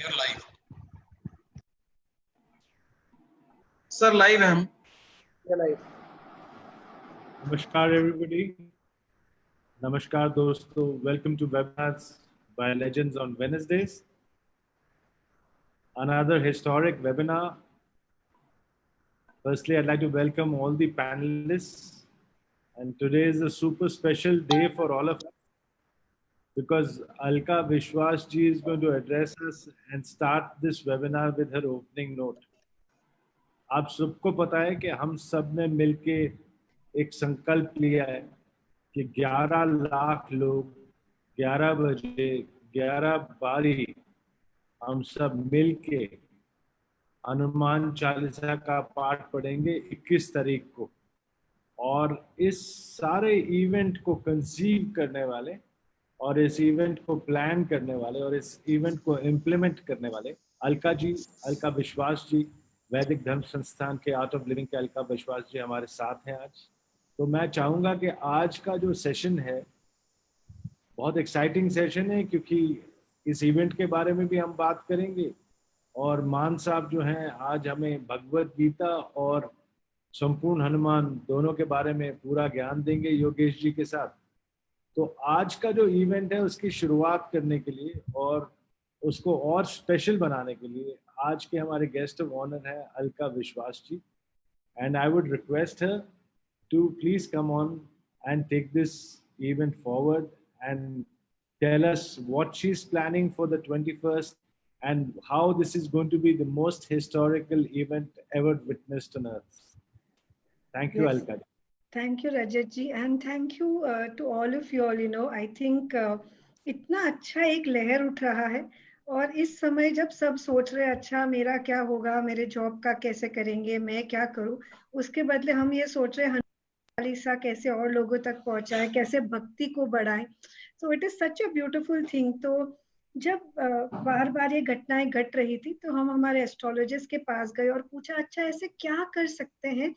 We are live. Sir, live है हम. Namaskar everybody. Namaskar दोस्तों. Welcome to webinars by Legends on Wednesdays. Another historic webinar. Firstly, I'd like to welcome all the panelists. And today is a super special day for all of us because Alka Vishwas ji is going to address us and start this webinar with her opening note. आप सबको पता है कि हम सब ने मिलके एक संकल्प लिया है कि 11 लाख लोग 11 बजे 11 बारी हम सब मिलके हनुमान चालीसा का पाठ पढ़ेंगे 21 तारीख को। और इस सारे इवेंट को कंसीव करने वाले और इस इवेंट को प्लान करने वाले और इस इवेंट को इम्प्लीमेंट करने वाले अलका जी, अलका विश्वास जी, वैदिक धर्म संस्थान के आर्ट ऑफ लिविंग के अलका विश्वास जी हमारे साथ हैं आज। तो मैं चाहूँगा कि आज का जो सेशन है बहुत एक्साइटिंग सेशन है क्योंकि इस इवेंट के बारे में भी हम बात करेंगे और मान साहब जो हैं आज हमें भगवत गीता और संपूर्ण हनुमान दोनों के बारे में पूरा ज्ञान देंगे योगेश जी के साथ। तो आज का जो इवेंट है उसकी शुरुआत करने के लिए और उसको और स्पेशल बनाने के लिए आज के हमारे गेस्ट ऑफ ऑनर है Alka Vishwas ji. And I would request her to please come on and take this event forward and tell us what she is planning for the 21st and how this is going to be the most historical event ever witnessed on earth. Thank you, Alka. Thank you, Rajat ji, and thank you to all of you all. You know, I think इतना अच्छा एक लहर उठ रहा है और इस समय जब सब सोच रहे अच्छा मेरा क्या होगा, मेरे जॉब का कैसे करेंगे, मैं क्या करूं, उसके बदले हम ये सोच रहे हनुमान चालीसा कैसे और लोगों तक पहुंचाए, कैसे भक्ति को बढ़ाए। So it is such a beautiful thing. तो जब बार बार ये घटनाएं घट रही थी तो हम हमारे एस्ट्रोलॉजिस्ट के पास गए और पूछा अच्छा ऐसे क्या कर सकते हैं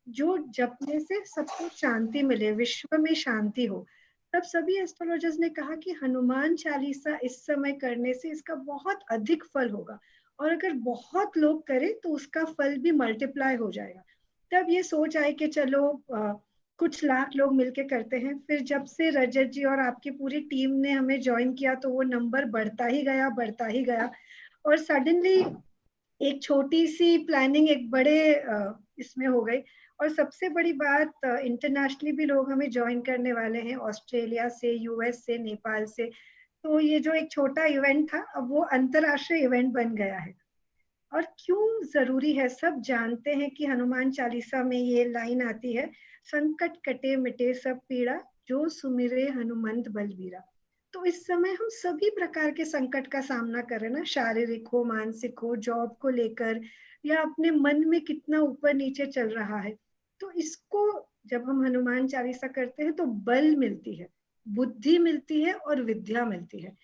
जो जपने से सबको शांति मिले, विश्व में शांति हो। तब सभी एस्ट्रोलॉजर्स ने कहा कि हनुमान चालीसा इस समय करने से इसका बहुत अधिक फल होगा और अगर बहुत लोग करें तो उसका फल भी मल्टीप्लाई हो जाएगा। तब ये सोच आई कि चलो कुछ लाख लोग मिलके करते हैं। फिर जब से रजत जी और आपकी पूरी टीम ने हमें ज्वाइन किया तो वो नंबर बढ़ता ही गया और सडनली एक छोटी सी प्लानिंग एक बड़े इसमें हो गई। और सबसे बड़ी बात इंटरनेशनली भी लोग हमें ज्वाइन करने वाले हैं, ऑस्ट्रेलिया से, यूएस से, नेपाल से। तो ये जो एक छोटा इवेंट था अब वो अंतरराष्ट्रीय इवेंट बन गया है। और क्यों जरूरी है, सब जानते हैं कि हनुमान चालीसा में ये लाइन आती है, संकट कटे मिटे सब पीड़ा जो सुमिरे हनुमंत बलबीरा। तो इस समय हम सभी प्रकार के संकट का सामना कर रहे हैं ना, शारीरिक हो, मानसिक हो, जॉब को लेकर या अपने मन में कितना ऊपर नीचे चल रहा है। तो इसको जब हम हनुमान चालीसा करते हैं तो बल मिलती है, बुद्धि मिलती है और विद्या मिलती है।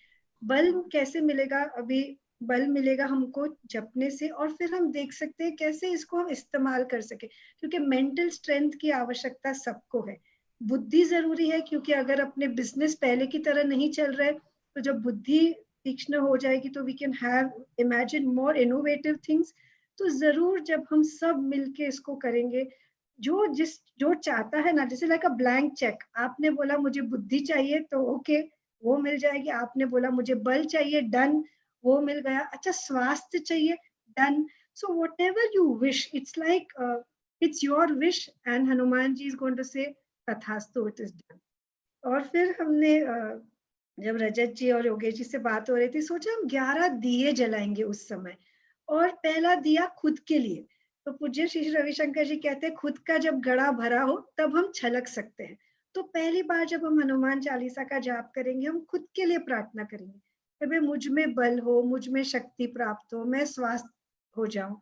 बल कैसे मिलेगा? अभी बल मिलेगा हमको जपने से और फिर हम देख सकते हैं कैसे इसको हम इस्तेमाल कर सके, क्योंकि मेंटल स्ट्रेंथ की आवश्यकता सबको है। बुद्धि जरूरी है क्योंकि अगर अपने बिजनेस पहले की तरह नहीं चल रहे तो जब बुद्धि तीक्ष्ण हो जाएगी तो we can have imagine more innovative things. तो जरूर जब हम सब मिलके इसको करेंगे, जो चाहता है ना, जैसे लाइक अ ब्लैंक चेक, आपने बोला मुझे बुद्धि चाहिए तो ओके वो मिल जाएगी, आपने बोला मुझे बल चाहिए, डन, वो मिल गया। अच्छा स्वास्थ्य चाहिए, done. So whatever you wish, it's like it's your wish and Hanuman ji is going to say तथास्तु, इट इज डन। और फिर हमने जब रजत जी और योगेश जी से बात हो रही थी सोचा हम 11 दिए जलाएंगे उस समय। और पहला दिया खुद के लिए। तो पूज्य श्री रविशंकर जी कहते हैं खुद का जब घड़ा भरा हो तब हम छलक सकते हैं। तो पहली बार जब हम हनुमान चालीसा का जाप करेंगे हम खुद के लिए प्रार्थना करेंगे कि भाई मुझ में बल हो, मुझ में शक्ति प्राप्त हो, मैं स्वस्थ हो जाऊं।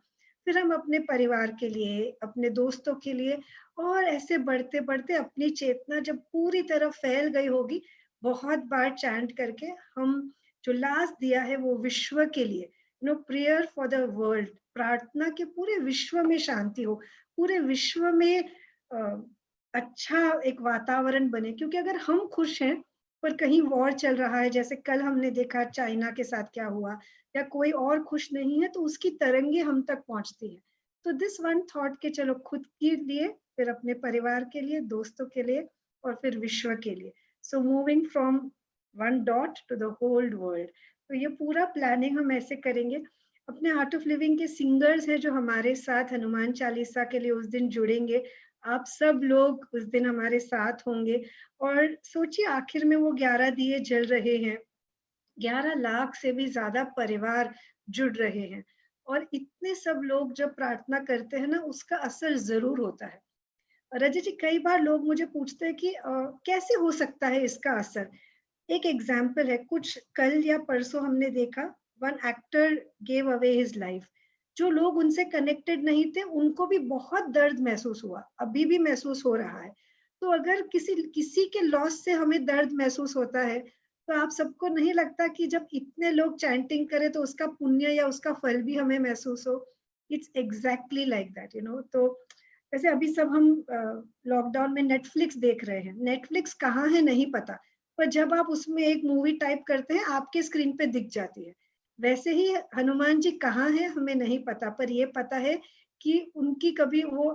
फिर हम अपने परिवार के लिए, अपने दोस्तों के लिए, और ऐसे बढ़ते बढ़ते अपनी चेतना जब पूरी तरह फैल गई होगी, बहुत बार चैंट करके हम जो लास्ट दिया है वो विश्व के लिए, प्रेयर फॉर द वर्ल्ड, प्रार्थना के पूरे विश्व में शांति हो, पूरे विश्व में अच्छा एक वातावरण बने। क्योंकि अगर हम खुश हैं पर कहीं वॉर चल रहा है, जैसे कल हमने देखा चाइना के साथ क्या हुआ, या कोई और खुश नहीं है, तो उसकी तरंगे हम तक पहुंचती है। तो दिस वन थॉट के चलो खुद के लिए, फिर अपने परिवार के लिए, दोस्तों के लिए, और फिर विश्व के लिए। So moving from one dot to the whole world. तो ये पूरा प्लानिंग हम ऐसे करेंगे। अपने आर्ट ऑफ लिविंग के सिंगर्स हैं जो हमारे साथ हनुमान चालीसा के लिए उस दिन जुड़ेंगे। आप सब लोग उस दिन हमारे साथ होंगे। और सोचिए आखिर में वो 11 दिए जल रहे हैं, 11 लाख से भी ज्यादा परिवार जुड़ रहे हैं, और इतने सब लोग जब प्रार्थना करते हैं ना, उसका असर जरूर होता है। रजत जी, कई बार लोग मुझे पूछते हैं कि कैसे हो सकता है इसका असर। एक एग्जाम्पल है, कुछ कल या परसों हमने देखा, one actor gave away his life. जो लोग उनसे कनेक्टेड नहीं थे उनको भी बहुत दर्द महसूस हुआ, अभी भी महसूस हो रहा है। तो अगर किसी किसी के लॉस से हमें दर्द महसूस होता है, तो आप सबको नहीं लगता कि जब इतने लोग चैंटिंग करें तो उसका पुण्य या उसका फल भी हमें महसूस हो? इट्स एग्जैक्टली लाइक दैट, तो जैसे अभी सब हम लॉकडाउन में नेटफ्लिक्स देख रहे हैं। नेटफ्लिक्स कहाँ है नहीं पता, पर जब आप उसमें एक मूवी टाइप करते हैं आपके स्क्रीन पे दिख जाती है। वैसे ही हनुमान जी कहाँ है हमें नहीं पता, पर ये पता है कि उनकी कभी वो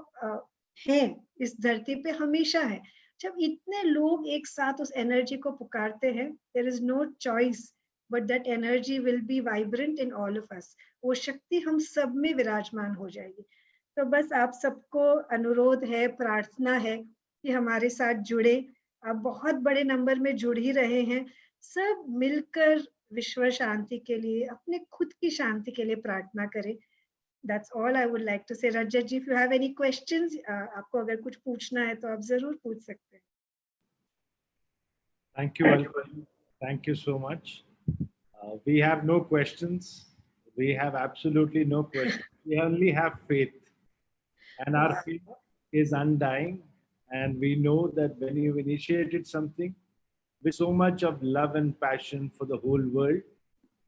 है, इस धरती पे हमेशा है। जब इतने लोग एक साथ उस एनर्जी को पुकारते हैं, there is no choice but that energy will be vibrant in all of us. वो शक्ति हम सब में विराजमान हो जाएगी। तो बस आप सबको अनुरोध है, प्रार्थना है कि हमारे साथ जुड़े। आप बहुत बड़े नंबर में जुड़ ही रहे हैं। सब मिलकर विश्व शांति के लिए, अपने खुद की शांति के लिए प्रार्थना करें। That's all I would like to say. Rajat ji, if you have any questions, आपको अगर कुछ पूछना है तो आप जरूर पूछ सकते हैं। Thank you, Alka. Thank you so much. We have no questions. We have absolutely no questions. We only have faith. And our faith is undying. And we know that when you've initiated something with so much of love and passion for the whole world,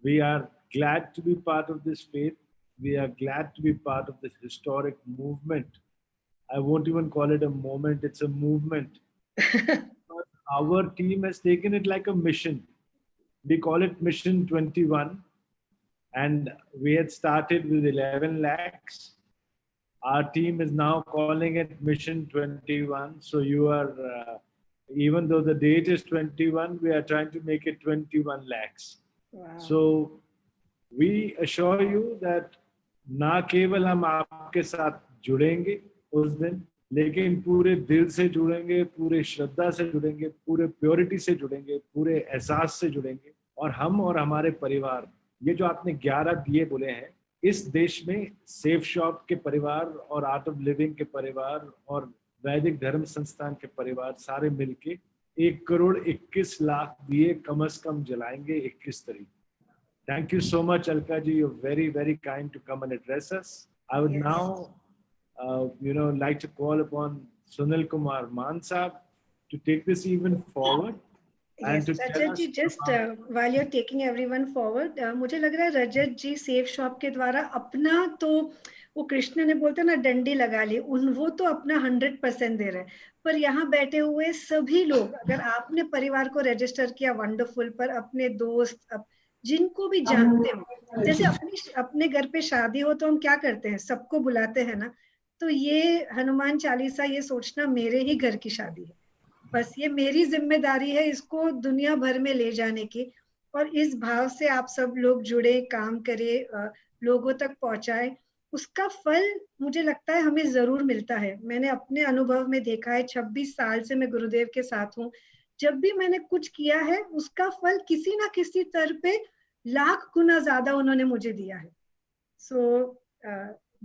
we are glad to be part of this faith. We are glad to be part of this historic movement. I won't even call it a moment, it's a movement. Our team has taken it like a mission. We call it Mission 21. And we had started with 11 lakhs. Our team is now calling it Mission 21. So you are, even though the date is 21, we are trying to make it 21 lakhs. Wow. So we assure you that ना केवल हम आपके साथ जुड़ेंगे उस दिन, लेकिन पूरे दिल से जुड़ेंगे, पूरे श्रद्धा से जुड़ेंगे, पूरे प्योरिटी से जुड़ेंगे, पूरे एहसास से जुड़ेंगे। और हम और हमारे परिवार, ये जो आपने 11 दिए बोले हैं, इस देश में सेफ शॉप के परिवार और आर्ट ऑफ लिविंग के परिवार और वैदिक धर्म संस्थान के परिवार सारे मिलके 1,21,00,000 दिए कम से कम जलाएंगे 21 तारीख। Thank you so much, Alka ji. You're very, very kind to come and address us. I would now, like to call upon Sunil Kumar Man Sahab to take this even forward. Yes, Rajat ji, just while you're taking everyone forward, मुझे लग रहा है रजत जी safe shop के द्वारा अपना, तो वो कृष्ण ने बोलते ना डंडी लगा ली, वो तो अपना 100% दे रहे हैं। पर यहाँ बैठे हुए सभी लोग, अगर आपने परिवार को रजिस्टर किया वंडरफुल, पर अपने दोस्त जिनको भी जानते हो, जैसे अपने घर पे शादी हो तो हम क्या करते हैं, सबको बुलाते हैं ना। तो ये हनुमान चालीसा ये सोचना मेरे ही घर की शादी है, बस ये मेरी जिम्मेदारी है इसको दुनिया भर में ले जाने की। और इस भाव से आप सब लोग जुड़े, काम करे, लोगों तक पहुंचाए, उसका फल मुझे लगता है हमें जरूर मिलता है। मैंने अपने अनुभव में देखा है, 26 साल से मैं गुरुदेव के साथ हूँ। जब भी मैंने कुछ किया है उसका फल किसी ना किसी तरह पे लाख गुना ज्यादा उन्होंने मुझे दिया है। सो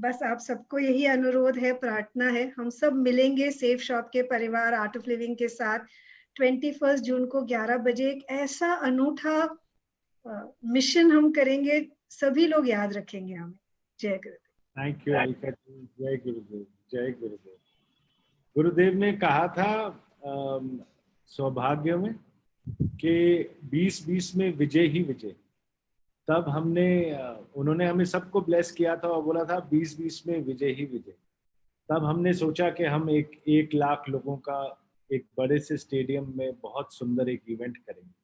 बस आप सबको यही अनुरोध है, प्रार्थना है, हम सब मिलेंगे सेफ शॉप के परिवार आर्ट ऑफ लिविंग के साथ 21 जून को 11 बजे। एक ऐसा अनूठा मिशन हम करेंगे, सभी लोग याद रखेंगे हमें। जय गुरुदेव। थैंक यू अलका जी। जय गुरुदेव। जय गुरुदेव। गुरुदेव ने कहा था सौभाग्य में कि 20-20 में विजय ही विजय। तब उन्होंने हमें सबको ब्लेस किया था और बोला था 20-20 में विजय ही विजय। तब हमने सोचा कि हम 1 लाख लोगों का एक बड़े से स्टेडियम में बहुत सुंदर एक इवेंट करेंगे।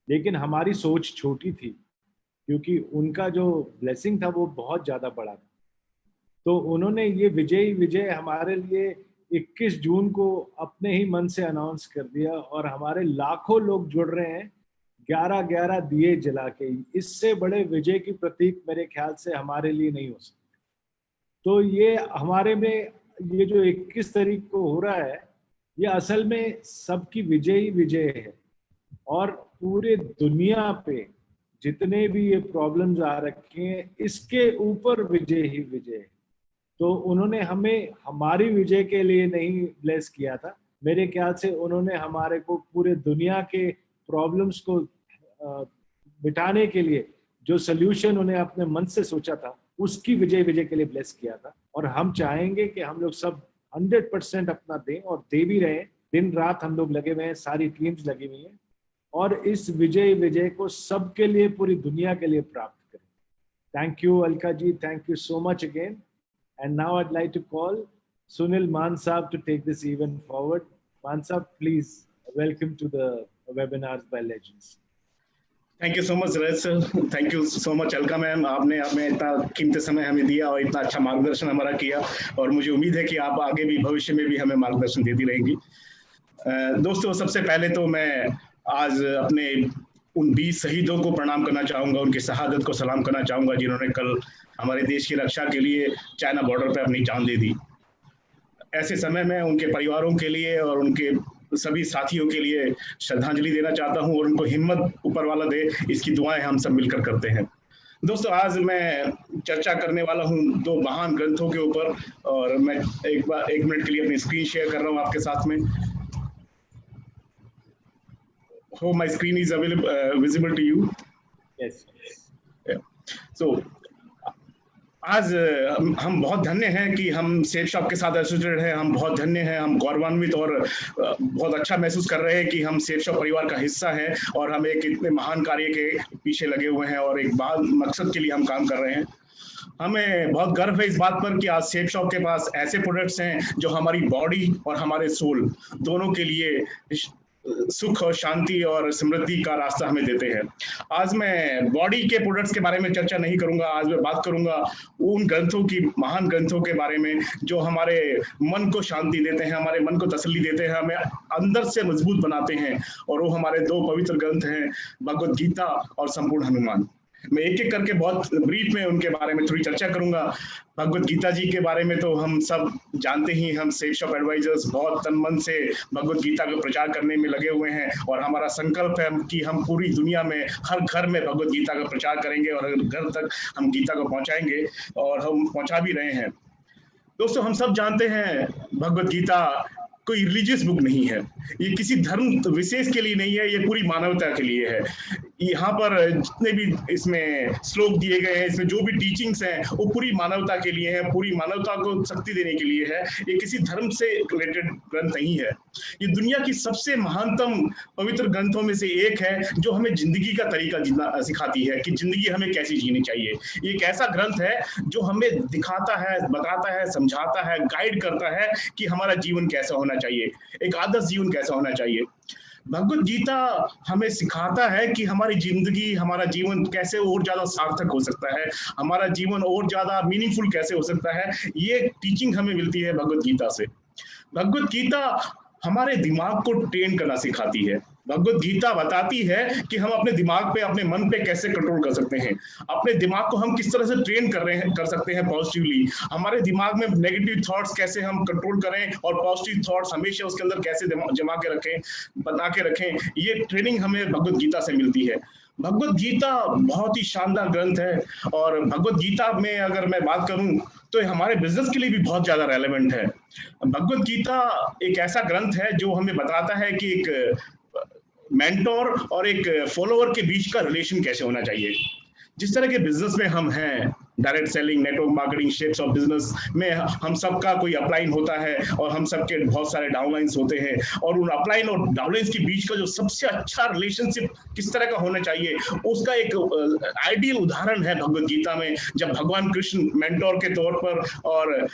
लेकिन हमारी सोच छोटी थी, क्योंकि उनका जो ब्लेसिंग था वो बहुत ज़्यादा बड़ा था। तो उन्होंने ये विजय हमारे लिए 21 जून को अपने ही मन से अनाउंस कर दिया, और हमारे लाखों लोग जुड़ रहे हैं 11-11 दिए जला के। इससे बड़े विजय की प्रतीक मेरे ख्याल से हमारे लिए नहीं हो सकते। तो ये हमारे में ये जो 21 तारीख को हो रहा है, ये असल में सबकी विजय ही विजय है। और पूरे दुनिया पे जितने भी ये प्रॉब्लम्स आ रखे हैं, इसके ऊपर विजय ही विजय है। तो उन्होंने हमें हमारी विजय के लिए नहीं ब्लेस किया था, मेरे ख्याल से उन्होंने हमारे को पूरे दुनिया के प्रॉब्लम्स को मिटाने के लिए जो सोल्यूशन उन्हें अपने मन से सोचा था, उसकी विजय के लिए ब्लेस किया था। और हम चाहेंगे कि हम लोग सब 100% अपना दें, और दे भी रहे हैं। दिन रात हम लोग लगे हुए हैं, सारी टीम्स लगी हुई हैं, और इस विजय को सबके लिए, पूरी दुनिया के लिए प्राप्त करें। Thank you Alka ji, thank you so much again. And now I'd like to call Sunil Maan Saab to take this event forward. Maan Saab, please welcome to the webinars by Legends. Thank you so much Rajat sir, thank you so much Alka ma'am, आपने हमें इतना कीमती समय हमें दिया और इतना अच्छा मार्गदर्शन हमारा किया, और मुझे उम्मीद है कि आप आगे भी भविष्य में भी हमें मार्गदर्शन देती रहेंगी। दोस्तों, सबसे पहले तो मैं आज अपने उन 20 शहीदों को प्रणाम करना चाहूँगा, उनकी शहादत को सलाम करना चाहूँगा, जिन्होंने कल हमारे देश की रक्षा के लिए चाइना बॉर्डर पर अपनी जान दे दी। ऐसे समय में उनके परिवारों के लिए और उनके सभी साथियों के लिए श्रद्धांजलि देना चाहता हूं, और उनको हिम्मत ऊपर वाला दे, इसकी दुआएं हम सब मिलकर करते हैं। दोस्तों, आज मैं चर्चा करने वाला हूं 2 महान ग्रंथों के ऊपर, और मैं एक मिनट के लिए अपनी स्क्रीन शेयर कर रहा हूं आपके साथ में। Hope my screen is visible to you. Yes. Yeah. So आज हम बहुत धन्य हैं कि हम सेफ शॉप के साथ एसोसिएटेड हैं। हम बहुत धन्य हैं, हम गौरवान्वित और बहुत अच्छा महसूस कर रहे हैं कि हम सेफ शॉप परिवार का हिस्सा हैं, और हम एक इतने महान कार्य के पीछे लगे हुए हैं और एक मकसद के लिए हम काम कर रहे हैं। हमें बहुत गर्व है इस बात पर कि आज सेफ शॉप के पास ऐसे प्रोडक्ट्स हैं जो हमारी बॉडी और हमारे सोल दोनों के लिए सुख और शांति और समृद्धि का रास्ता हमें देते हैं। आज मैं बॉडी के प्रोडक्ट्स के बारे में चर्चा नहीं करूंगा, आज मैं बात करूंगा उन ग्रंथों की, महान ग्रंथों के बारे में जो हमारे मन को शांति देते हैं, हमारे मन को तसल्ली देते हैं, हमें अंदर से मजबूत बनाते हैं, और वो हमारे 2 पवित्र ग्रंथ हैं, भगवद गीता और संपूर्ण हनुमान। मैं एक एक करके बहुत ब्रीफ में उनके बारे में थोड़ी चर्चा करूंगा। भगवद गीता जी के बारे में तो हम सब जानते ही, हम सेफ शॉप एडवाइजर्स बहुत तन मन से भगवद गीता का प्रचार करने में लगे हुए हैं, और हमारा संकल्प है कि हम पूरी दुनिया में हर घर में भगवद गीता का प्रचार करेंगे और हर घर तक हम गीता को पहुंचाएंगे, और हम पहुंचा भी रहे हैं। दोस्तों, हम सब जानते हैं भगवद गीता कोई रिलीजियस बुक नहीं है, ये किसी धर्म विशेष के लिए नहीं है, ये पूरी मानवता के लिए है। यहाँ पर जितने भी इसमें श्लोक दिए गए हैं, इसमें जो भी टीचिंग्स हैं, वो पूरी मानवता के लिए है, पूरी मानवता को शक्ति देने के लिए है। ये किसी धर्म से रिलेटेड ग्रंथ नहीं है। ये दुनिया की सबसे महानतम पवित्र ग्रंथों में से एक है, जो हमें जिंदगी का तरीका जीना सिखाती है कि जिंदगी हमें कैसी जीनी चाहिए। ये एक ऐसा ग्रंथ है जो हमें दिखाता है, बताता है, समझाता है, गाइड करता है कि हमारा जीवन कैसा होना चाहिए, एक आदर्श जीवन कैसा होना चाहिए। भगवद गीता हमें सिखाता है कि हमारी जिंदगी, हमारा जीवन कैसे और ज्यादा सार्थक हो सकता है, हमारा जीवन और ज्यादा मीनिंगफुल कैसे हो सकता है। ये टीचिंग हमें मिलती है भगवद गीता से। भगवद गीता हमारे दिमाग को ट्रेन करना सिखाती है। भगवद गीता बताती है कि हम अपने दिमाग पे, अपने मन पे कैसे कंट्रोल कर सकते हैं, अपने दिमाग को हम किस तरह से ट्रेन कर सकते हैं पॉजिटिवली, हमारे दिमाग में नेगेटिव थॉट्स कैसे हम कंट्रोल करें और पॉजिटिव थॉट्स हमेशा उसके अंदर कैसे जमा के रखें, बना के रखें। ये ट्रेनिंग हमें भगवद गीता से मिलती है। भगवद गीता बहुत ही शानदार ग्रंथ है, और भगवद गीता में अगर मैं बात करूं तो हमारे बिजनेस के लिए भी बहुत ज्यादा रेलेवेंट है। भगवद गीता एक ऐसा ग्रंथ है जो हमें बताता है कि एक मेंटोर और एक फॉलोअर के बीच का रिलेशन कैसे होना चाहिए। जिस तरह के बिजनेस में हम हैं, direct selling, network marketing, shapes of business में हम सबका कोई अपलाइन होता है और हम सबके बहुत सारे डाउनलाइंस होते हैं, और उन अपलाइन और डाउनलाइंस के बीच का जो सबसे अच्छा रिलेशनशिप किस तरह का होना चाहिए, उसका एक आइडियल उदाहरण है भगवद गीता में, जब भगवान कृष्ण मेंटोर के तौर पर और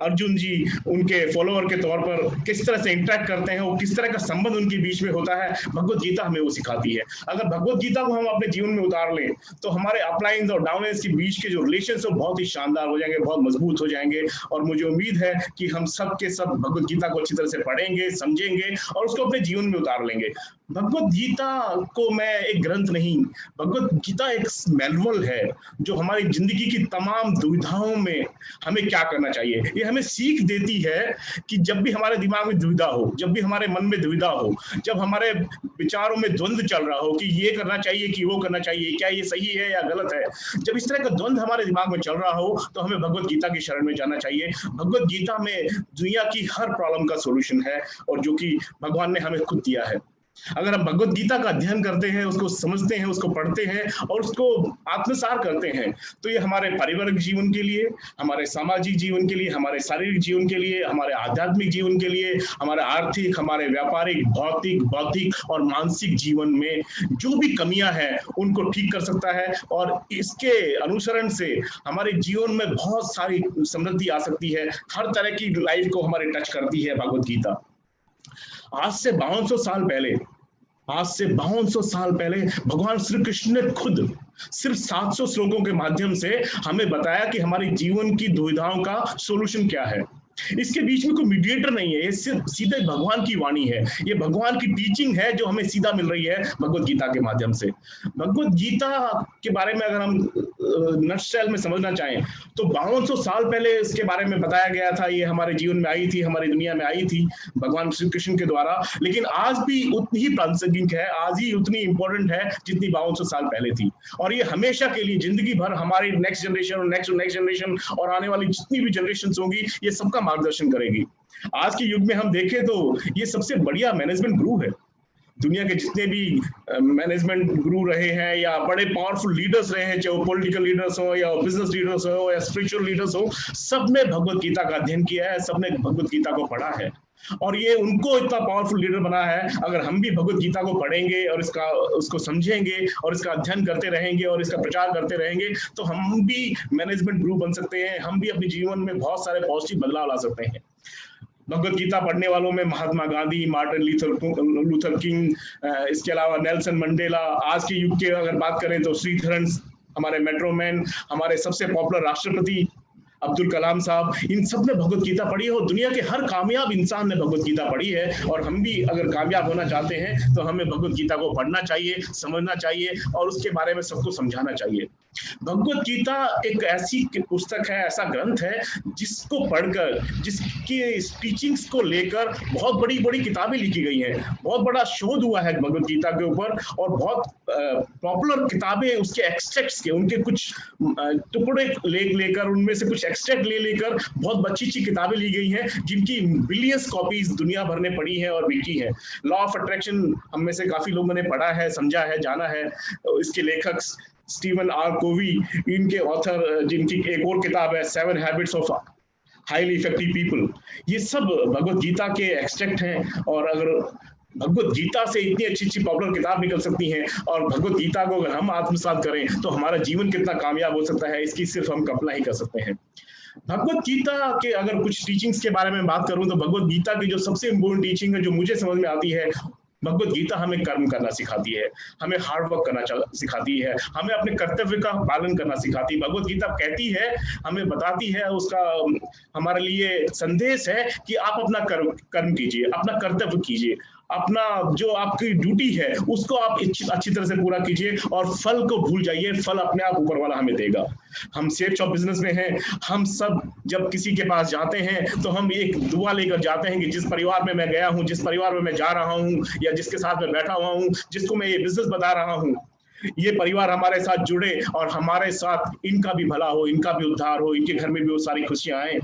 अर्जुन जी उनके फॉलोअर के तौर पर किस तरह से इंटरेक्ट करते हैं, वो किस तरह का संबंध उनके बीच में होता है, भगवत गीता हमें वो सिखाती है। अगर भगवत गीता को हम अपने जीवन में उतार लें तो हमारे अपलाइंस और डाउनलाइंस के बीच के जो रिलेशन है बहुत ही शानदार हो जाएंगे, बहुत मजबूत हो जाएंगे। और मुझे उम्मीद है कि हम सब के सब भगवत गीता को अच्छी तरह से पढ़ेंगे, समझेंगे और उसको अपने जीवन में उतार लेंगे। भगवत गीता को मैं एक ग्रंथ नहीं, भगवत गीता एक मैनुअल है जो हमारी जिंदगी की तमाम दुविधाओं में हमें क्या करना चाहिए, ये हमें सीख देती है कि जब भी हमारे दिमाग में दुविधा हो, जब भी हमारे मन में दुविधा हो, जब हमारे विचारों में द्वंद्व चल रहा हो कि ये करना चाहिए कि वो करना चाहिए, क्या ये सही है या गलत है, जब इस तरह का द्वंद्व हमारे दिमाग में चल रहा हो तो हमें भगवत गीता की शरण में जाना चाहिए। भगवत गीता में दुनिया की हर प्रॉब्लम का सॉल्यूशन है और जो कि भगवान ने हमें खुद दिया है। अगर हम भगवत गीता का अध्ययन करते हैं, उसको समझते हैं, उसको पढ़ते हैं और उसको आत्मसात करते हैं तो ये हमारे पारिवारिक जीवन के लिए, हमारे सामाजिक जीवन के लिए, हमारे शारीरिक जीवन के लिए, हमारे आध्यात्मिक जीवन के लिए, हमारे आर्थिक, हमारे व्यापारिक, भौतिक, बौद्धिक और मानसिक जीवन में जो भी कमियां हैं उनको ठीक कर सकता है। और इसके अनुसरण से हमारे जीवन में बहुत सारी समृद्धि आ सकती है, हर तरह की लाइफ को हमारे टच करती है भगवत गीता। आज से 5200 साल पहले भगवान श्री कृष्ण ने खुद सिर्फ 700 श्लोकों के माध्यम से हमें बताया कि हमारे जीवन की दुविधाओं का सॉल्यूशन क्या है। इसके बीच में कोई मीडिएटर नहीं है, ये सिर्फ सीधे भगवान की वाणी है, ये भगवान की टीचिंग है जो हमें सीधा मिल रही है भगवत गीता के माध्यम से। भगवत गीता के बारे में अगर हम नटशेल में समझना चाहें तो 5200 साल पहले इसके बारे में बताया गया था, ये हमारे जीवन में आई थी, हमारी दुनिया में आई थी भगवान श्री कृष्ण के द्वारा, लेकिन आज भी उतनी ही प्रासंगिक है, आज ही उतनी इंपॉर्टेंट है जितनी 5200 साल पहले थी। और ये हमेशा के लिए, जिंदगी भर हमारी नेक्स्ट जनरेशन, नेक्स्ट जनरेशन और आने वाली जितनी भी जनरेशन होंगी, ये सबका मार्गदर्शन करेगी। आज के युग में हम देखें तो ये सबसे बढ़िया मैनेजमेंट गुरु है। दुनिया के जितने भी मैनेजमेंट गुरु रहे हैं या बड़े पावरफुल लीडर्स रहे हैं, चाहे वो पॉलिटिकल लीडर्स हो या बिजनेस लीडर्स हो या स्पिरिचुअल लीडर्स हो, सबने भगवत गीता का अध्ययन किया है, सबने भगवत गीता को पढ़ा है और ये उनको इतना पावरफुल लीडर बना है। अगर हम भी भगवत गीता को पढ़ेंगे और उसको समझेंगे और इसका अध्ययन करते रहेंगे और इसका प्रचार करते रहेंगे तो हम भी मैनेजमेंट गुरु बन सकते हैं, हम भी अपने जीवन में बहुत सारे पॉजिटिव बदलाव ला सकते हैं। भगवत गीता पढ़ने वालों में Mahatma Gandhi, Martin Luther king, इसके अलावा नेल्सन मंडेला, आज के युग के अगर बात करें तो श्रीधरन, हमारे मेट्रो मैन, हमारे सबसे पॉपुलर राष्ट्रपति अब्दुल कलाम साहब, इन सब ने भगवत गीता पढ़ी है और दुनिया के हर कामयाब इंसान ने भगवत गीता पढ़ी है। और हम भी अगर कामयाब होना चाहते हैं तो हमें भगवत गीता को पढ़ना चाहिए, समझना चाहिए और उसके बारे में सबको समझाना चाहिए। भगवत गीता एक ऐसी पुस्तक है, ऐसा ग्रंथ है जिसको पढ़कर, जिसकी टीचिंग्स को लेकर बहुत बड़ी बड़ी किताबें लिखी गई हैं, बहुत बड़ा शोध हुआ है भगवत गीता के ऊपर और बहुत पॉपुलर किताबें उसके एक्सट्रैक्ट्स के, उनके कुछ टुकड़े लेकर उनमें से कुछ एक्सट्रैक्ट लेकर बहुत अच्छी अच्छी किताबें ली गई हैं जिनकी बिलियंस कॉपीज दुनिया भर ने पढ़ी है और बिकी है। लॉ ऑफ अट्रैक्शन हम में से काफी लोगों ने पढ़ा है, समझा है, जाना है। इसके लेखक स्टीवन आर कोवी, इनके ऑथर जिनकी एक और किताब है 7 habits of highly effective people, ये सब भगवत गीता के एक्सट्रैक्ट हैं। और अगर भगवत गीता से इतनी अच्छी अच्छी पॉपुलर किताब निकल सकती हैं और भगवत गीता को अगर हम आत्मसात करें तो हमारा जीवन कितना कामयाब हो सकता है, इसकी सिर्फ हम कल्पना ही कर सकते हैं। भगवत गीता के अगर कुछ टीचिंग्स के बारे में बात करूं तो भगवत गीता की जो सबसे इम्पोर्टेंट टीचिंग है जो मुझे समझ में आती है, भगवत गीता हमें कर्म करना सिखाती है, हमें हार्ड वर्क करना सिखाती है, हमें अपने कर्तव्य का पालन करना सिखाती है। भगवत गीता कहती है, हमें बताती है, उसका हमारे लिए संदेश है कि आप अपना कर्म कीजिए, अपना कर्तव्य कीजिए, अपना जो आपकी ड्यूटी है उसको आप अच्छी तरह से पूरा कीजिए और फल को भूल जाइए, फल अपने आप ऊपर वाला हमें देगा। हम सेल्स ऑफ बिजनेस में हैं, हम सब जब किसी के पास जाते हैं तो हम एक दुआ लेकर जाते हैं कि जिस परिवार में मैं गया हूं, जिस परिवार में मैं जा रहा हूं या जिसके साथ मैं बैठा हुआ हूं, जिसको मैं ये बिजनेस बता रहा हूं, ये परिवार हमारे साथ जुड़े और हमारे साथ इनका भी भला हो, इनका भी उद्धार हो, इनके घर में भी वो सारी खुशियां आए।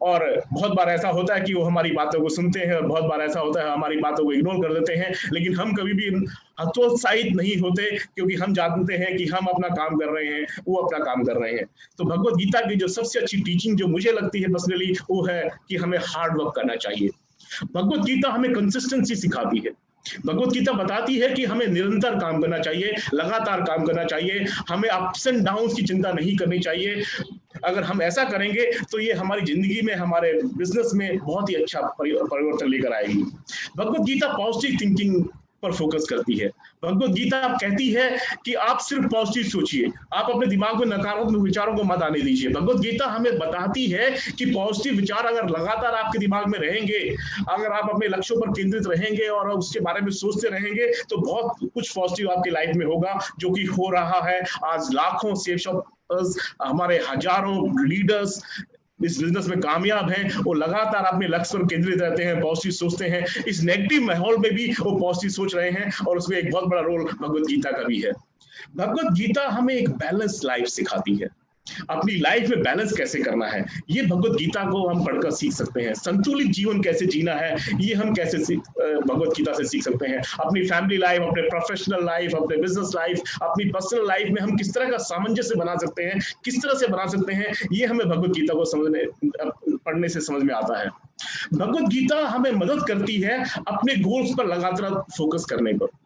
और बहुत बार ऐसा होता है कि वो हमारी बातों को सुनते हैं और बहुत बार ऐसा होता है हमारी बातों को इग्नोर कर देते हैं, लेकिन हम कभी भी हतोत्साहित नहीं होते क्योंकि हम जानते हैं कि हम अपना काम कर रहे हैं, वो अपना काम कर रहे हैं। तो भगवत गीता की जो सबसे अच्छी टीचिंग जो मुझे लगती है पर्सनली वो है कि हमें हार्ड वर्क करना चाहिए। भगवत गीता हमें कंसिस्टेंसी सिखाती है। भगवत गीता बताती है कि हमें निरंतर काम करना चाहिए, लगातार काम करना चाहिए, हमें अप्स एंड डाउन्स की चिंता नहीं करनी चाहिए। अगर हम ऐसा करेंगे तो ये हमारी जिंदगी में, हमारे बिजनेस में बहुत ही अच्छा परिवर्तन लेकर आएगी। भगवत गीता पॉजिटिव थिंकिंग पर फोकस करती है। भगवत गीता कहती है कि आप सिर्फ पॉजिटिव सोचिए, आप अपने दिमाग में नकारात्मक विचारों को मत आने दीजिए। भगवत गीता हमें बताती है कि पॉजिटिव विचार अगर लगातार आपके दिमाग में रहेंगे, अगर आप अपने लक्ष्यों पर केंद्रित रहेंगे और उसके बारे में सोचते रहेंगे, तो बहुत कुछ पॉजिटिव आपकी लाइफ में होगा, जो कि हो रहा है। आज लाखों सेफ शॉपर्स, हमारे हजारों लीडर्स इस बिजनेस में कामयाब हैं, वो लगातार अपने लक्ष्य पर केंद्रित रहते हैं, पॉजिटिव सोचते हैं। इस नेगेटिव माहौल में भी वो पॉजिटिव सोच रहे हैं, और उसमें एक बहुत बड़ा रोल भगवत गीता का भी है। भगवत गीता हमें एक बैलेंस लाइफ सिखाती है। अपनी लाइफ में बैलेंस कैसे करना है, ये भगवत गीता को हम पढ़कर सीख सकते हैं। संतुलित जीवन कैसे जीना है, ये हम कैसे भगवत गीता से सीख सकते हैं। अपनी फैमिली लाइफ, अपने प्रोफेशनल लाइफ, अपने बिजनेस लाइफ, अपनी पर्सनल लाइफ में हम किस तरह का सामंजस्य बना सकते हैं, किस तरह से बना सकते हैं, ये हमें भगवत गीता को पढ़ने से समझ में आता है। भगवत गीता हमें मदद करती है अपने गोल्स पर लगातार फोकस करने पर।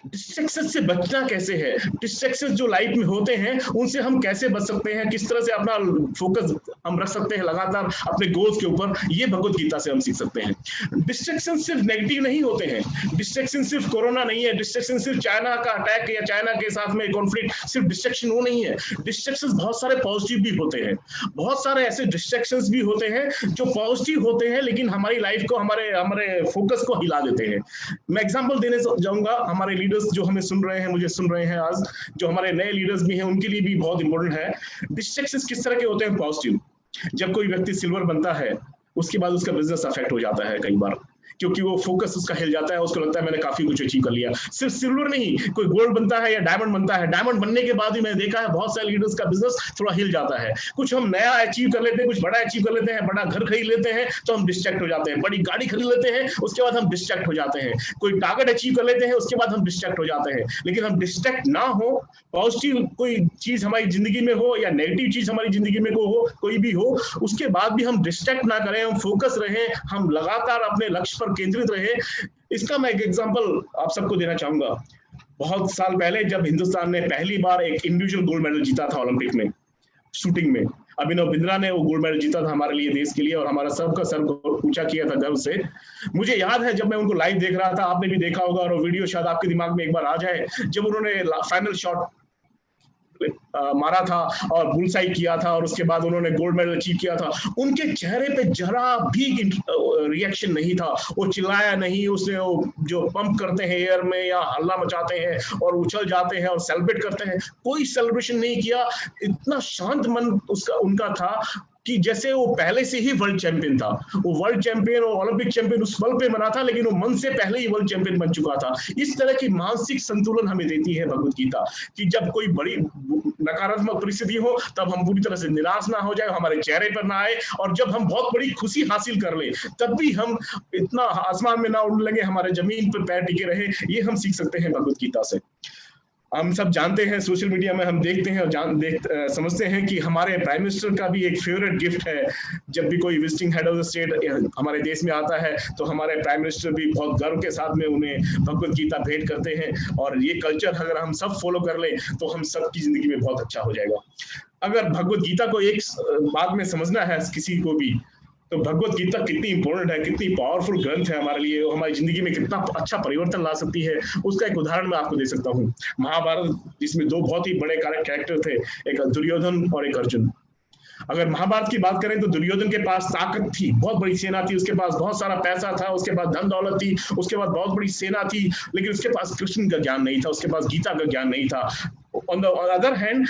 डिस्ट्रैक्शन से बचना कैसे है, डिस्ट्रैक्शन जो लाइफ में होते हैं उनसे हम कैसे बच सकते हैं, किस तरह से अपना फोकस हम रख सकते हैं लगातार अपने गोल्स के ऊपर, ये भगवत गीता से हम सीख सकते हैं। डिस्ट्रैक्शन सिर्फ नेगेटिव नहीं होते हैं, डिस्ट्रैक्शन सिर्फ कोरोना नहीं है, डिस्ट्रैक्शन सिर्फ चाइना का अटैक या चाइना के साथ में कॉन्फ्लिक्ट सिर्फ डिस्ट्रैक्शन वो नहीं है। डिस्ट्रैक्शन बहुत सारे पॉजिटिव भी होते हैं, बहुत सारे ऐसे डिस्ट्रैक्शन भी होते हैं जो पॉजिटिव होते हैं, लेकिन हमारी लाइफ को, हमारे फोकस को हिला देते हैं। मैं एग्जाम्पल देने जाऊंगा। हमारे लीडर्स जो हमें सुन रहे हैं, मुझे सुन रहे हैं आज, जो हमारे नए लीडर्स भी हैं, उनके लिए भी बहुत इंपॉर्टेंट है। डिस्ट्रैक्शंस किस तरह के होते हैं पॉजिटिव। जब कोई व्यक्ति सिल्वर बनता है, उसके बाद उसका बिजनेस अफेक्ट हो जाता है कई बार, क्योंकि वो फोकस उसका हिल जाता है, उसको लगता है मैंने काफी कुछ अचीव कर लिया। सिर्फ सिल्वर नहीं, कोई गोल्ड बनता है या डायमंड बनता है, डायमंड बनने के बाद भी मैंने देखा है बहुत सारे लीडर्स का बिजनेस थोड़ा हिल जाता है। कुछ हम नया अचीव कर लेते हैं, कुछ बड़ा अचीव कर लेते हैं, बड़ा घर खरीद लेते हैं तो हम डिस्ट्रैक्ट हो जाते हैं, बड़ी गाड़ी खरीद लेते हैं उसके बाद हम डिस्ट्रैक्ट हो जाते हैं, कोई टारगेट अचीव कर लेते हैं उसके बाद हम डिस्ट्रैक्ट हो जाते हैं। लेकिन हम डिस्ट्रैक्ट ना हो, पॉजिटिव कोई चीज हमारी जिंदगी में हो या नेगेटिव चीज हमारी जिंदगी में हो, कोई भी हो, उसके बाद भी हम डिस्ट्रैक्ट ना करें, हम फोकस रहें, हम लगातार अपने लक्ष्य पर केंद्रित रहे। इसका मैं एक एग्जांपल आप सबको देना चाहूंगा। बहुत साल पहले जब हिंदुस्तान ने पहली बार एक इंडिविजुअल गोल्ड मेडल जीता था ओलंपिक में, शूटिंग में, अभिनव बिंद्रा ने वो गोल्ड मेडल जीता था हमारे लिए, देश के लिए, और हमारा सबका सर को ऊंचा किया था गर्व से। मुझे याद है जब मैं उनको लाइव देख रहा था, आपने भी देखा होगा और वो वीडियो शायद आपके दिमाग में एक बार आ जाए, जब उन्होंने फाइनल शॉट मारा था और बुलसाई किया था और उसके बाद उन्होंने गोल्ड मेडल अचीव किया था, उनके चेहरे पे जरा भी रिएक्शन नहीं था, वो चिल्लाया नहीं, उसने वो जो पंप करते हैं एयर में या हल्ला मचाते हैं और उछल जाते हैं और सेलिब्रेट करते हैं, कोई सेलिब्रेशन नहीं किया। इतना शांत मन उनका था कि जैसे वो पहले से ही वर्ल्ड चैंपियन था। वो वर्ल्ड चैंपियन और ओलंपिक चैंपियन उस पल पे बना था, लेकिन वो मन से पहले ही वर्ल्ड चैंपियन बन चुका था। इस तरह की मानसिक संतुलन हमें देती है भगवत गीता, कि जब कोई बड़ी नकारात्मक परिस्थिति हो तब हम पूरी तरह से निराश ना हो जाए, हमारे चेहरे पर ना आए, और जब हम बहुत बड़ी खुशी हासिल कर ले तब भी हम इतना आसमान में ना उड़ने लगे, हमारे जमीन पर पैर टिके रहे। ये हम सीख सकते हैं भगवत गीता से। हम सब जानते हैं, सोशल मीडिया में हम देखते हैं और समझते हैं कि हमारे प्राइम मिनिस्टर का भी एक फेवरेट गिफ्ट है, जब भी कोई visiting head of the state हमारे देश में आता है तो हमारे प्राइम मिनिस्टर भी बहुत गर्व के साथ में उन्हें भगवत गीता भेंट करते हैं। और ये कल्चर अगर हम सब फॉलो कर ले तो हम सबकी जिंदगी में बहुत अच्छा हो जाएगा। अगर भगवत गीता को एक बात में समझना है किसी को भी, तो भगवत गीता कितनी इंपॉर्टेंट है, कितनी पावरफुल ग्रंथ है हमारे लिए, हमारी जिंदगी में कितना अच्छा परिवर्तन ला सकती है, उसका एक उदाहरण मैं आपको दे सकता हूँ। महाभारत, जिसमें दो बहुत ही बड़े कैरेक्टर थे, एक दुर्योधन और एक अर्जुन। अगर महाभारत की बात करें तो दुर्योधन के पास ताकत थी, बहुत बड़ी सेना थी, उसके पास बहुत सारा पैसा था, उसके पास धन दौलत थी, उसके पास बहुत बड़ी सेना थी, लेकिन उसके पास कृष्ण का ज्ञान नहीं था, उसके पास गीता का ज्ञान नहीं था। On the other hand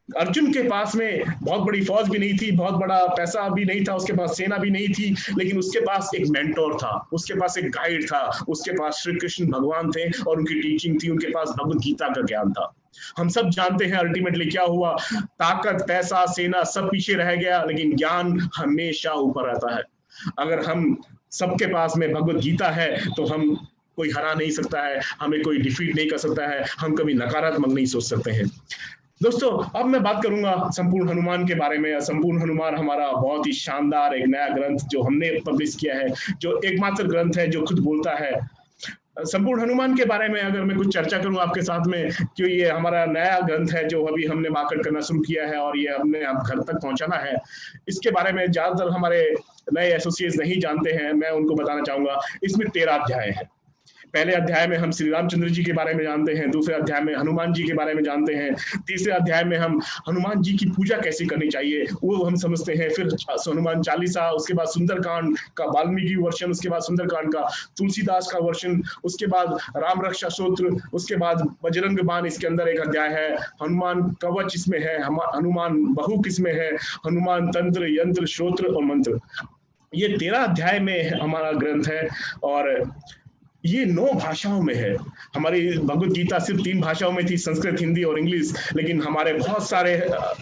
Arjun के पास में बहुत बड़ी फौज भी नहीं थी, बहुत बड़ा पैसा भी नहीं था, उसके पास सेना भी नहीं थी, लेकिन उसके पास एक मेंटोर था, उसके पास एक गाइड था, उसके पास श्री कृष्ण भगवान थे और उनकी टीचिंग थी, उनके पास भगवत गीता का ज्ञान था। हम सब जानते हैं अल्टीमेटली क्या हुआ, ताकत, पैसा, सेना सब पीछे रह गया, लेकिन ज्ञान हमेशा ऊपर रहता है। अगर हम सबके पास में भगवत गीता है तो हम कोई हरा नहीं सकता है, हमें कोई डिफीट नहीं कर सकता है, हम कभी नकारात्मक नहीं सोच सकते हैं। दोस्तों, अब मैं बात करूंगा संपूर्ण हनुमान के बारे में। संपूर्ण हनुमान हमारा बहुत ही शानदार एक नया ग्रंथ जो हमने पब्लिश किया है, जो एकमात्र ग्रंथ है जो खुद बोलता है संपूर्ण हनुमान के बारे में अगर मैं कुछ चर्चा करूं आपके साथ में, कि ये हमारा नया ग्रंथ है जो अभी हमने मार्केट करना शुरू किया है और ये हमने आप घर तक पहुंचाना है, इसके बारे में ज्यादातर हमारे नए एसोसिएट्स नहीं जानते हैं। मैं उनको बताना चाहूंगा, इसमें 13 अध्याय है। पहले अध्याय में हम श्री रामचंद्र जी के बारे में जानते हैं, दूसरे अध्याय में हनुमान जी के बारे में जानते हैं, तीसरे अध्याय में हम हनुमान जी की पूजा कैसे करनी चाहिए वो हम समझते हैं। फिर हनुमान चालीसा, उसके बाद सुंदरकांड का वाल्मीकि वर्षन, उसके बाद सुंदरकांड का तुलसीदास का वर्षन, उसके बाद राम रक्षा स्तोत्र, उसके बाद बजरंग बाण इसके अंदर एक अध्याय है, हनुमान कवच इसमें है, हनुमान बहुक इसमें है, हनुमान तंत्र यंत्र श्रोत्र और मंत्र। ये 13 अध्याय में हमारा ग्रंथ है और ये 9 भाषाओं में है। हमारी भगवत गीता सिर्फ 3 भाषाओं में थी, संस्कृत, हिंदी और इंग्लिश, लेकिन हमारे बहुत सारे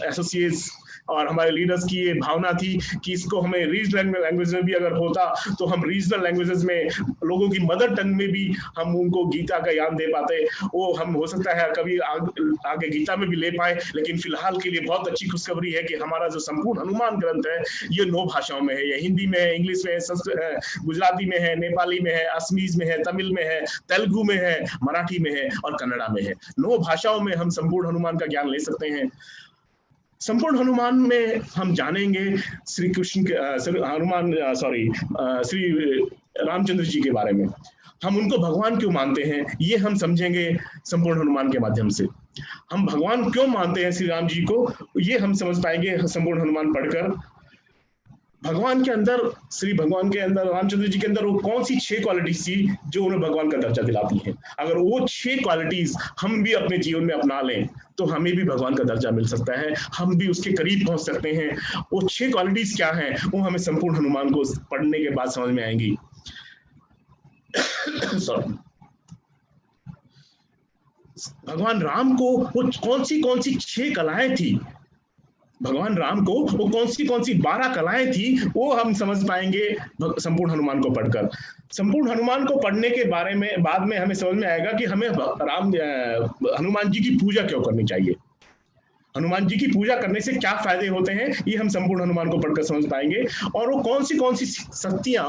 एसोसिएट्स और हमारे लीडर्स की ये भावना थी कि इसको हमें रीजनल लैंग्वेज में भी अगर होता तो हम रीजनल लैंग्वेजेस में लोगों की मदर टंग में भी हम उनको गीता का ज्ञान दे पाते। वो हम हो सकता है कभी आगे गीता में भी ले पाए, लेकिन फिलहाल के लिए बहुत अच्छी खुशखबरी है कि हमारा जो संपूर्ण हनुमान ग्रंथ है ये 9 भाषाओं में है। ये हिंदी में है, इंग्लिश में है, संस्कृत है, गुजराती में है, नेपाली में है, असमीज में है, तमिल में है, तेलुगु में है, मराठी में है और कन्नड़ा में है। 9 भाषाओं में हम संपूर्ण हनुमान का ज्ञान ले सकते हैं। संपूर्ण हनुमान में हम जानेंगे श्री कृष्ण के श्री रामचंद्र जी के बारे में। हम उनको भगवान क्यों मानते हैं ये हम समझेंगे संपूर्ण हनुमान के माध्यम से। हम भगवान क्यों मानते हैं श्री राम जी को ये हम समझ पाएंगे संपूर्ण हनुमान पढ़कर। भगवान के अंदर, श्री भगवान के अंदर, रामचंद्र जी के अंदर वो कौन सी 6 क्वालिटीज थी जो उन्हें भगवान का दर्जा दिलाती हैं। अगर वो 6 क्वालिटीज हम भी अपने जीवन में अपना लें तो हमें भी भगवान का दर्जा मिल सकता है, हम भी उसके करीब पहुंच सकते हैं। वो 6 क्वालिटीज क्या हैं वो हमें संपूर्ण हनुमान को पढ़ने के बाद समझ में आएंगी। सॉरी, भगवान राम को वो कौन सी 6 कलाएं थी, भगवान राम को वो कौन सी 12 कलाएं थी वो हम समझ पाएंगे संपूर्ण हनुमान को पढ़कर। संपूर्ण हनुमान को पढ़ने के बारे में बाद में हमें समझ में आएगा कि हमें हनुमान जी की पूजा क्यों करनी चाहिए, हनुमान जी की पूजा करने से क्या फायदे होते हैं, ये हम संपूर्ण हनुमान को पढ़कर समझ पाएंगे। और वो कौन सी शक्तियां,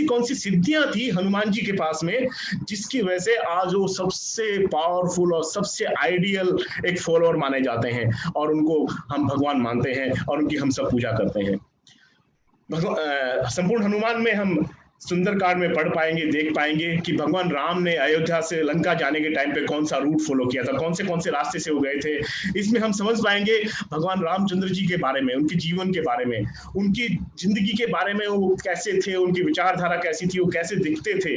कौन सी सिद्धियां थी हनुमान जी के पास में जिसकी वजह से आज वो सबसे पावरफुल और सबसे आइडियल एक फॉलोअर माने जाते हैं और उनको हम भगवान मानते हैं और उनकी हम सब पूजा करते हैं। संपूर्ण हनुमान में हम सुंदरकांड में पढ़ पाएंगे, देख पाएंगे कि भगवान राम ने अयोध्या से लंका जाने के टाइम पे कौन सा रूट फॉलो किया था, कौन से रास्ते से वो गए थे। इसमें हम समझ पाएंगे भगवान रामचंद्र जी के बारे में, उनके जीवन के बारे में, उनकी जिंदगी के बारे में, वो कैसे थे, उनकी विचारधारा कैसी थी, वो कैसे दिखते थे।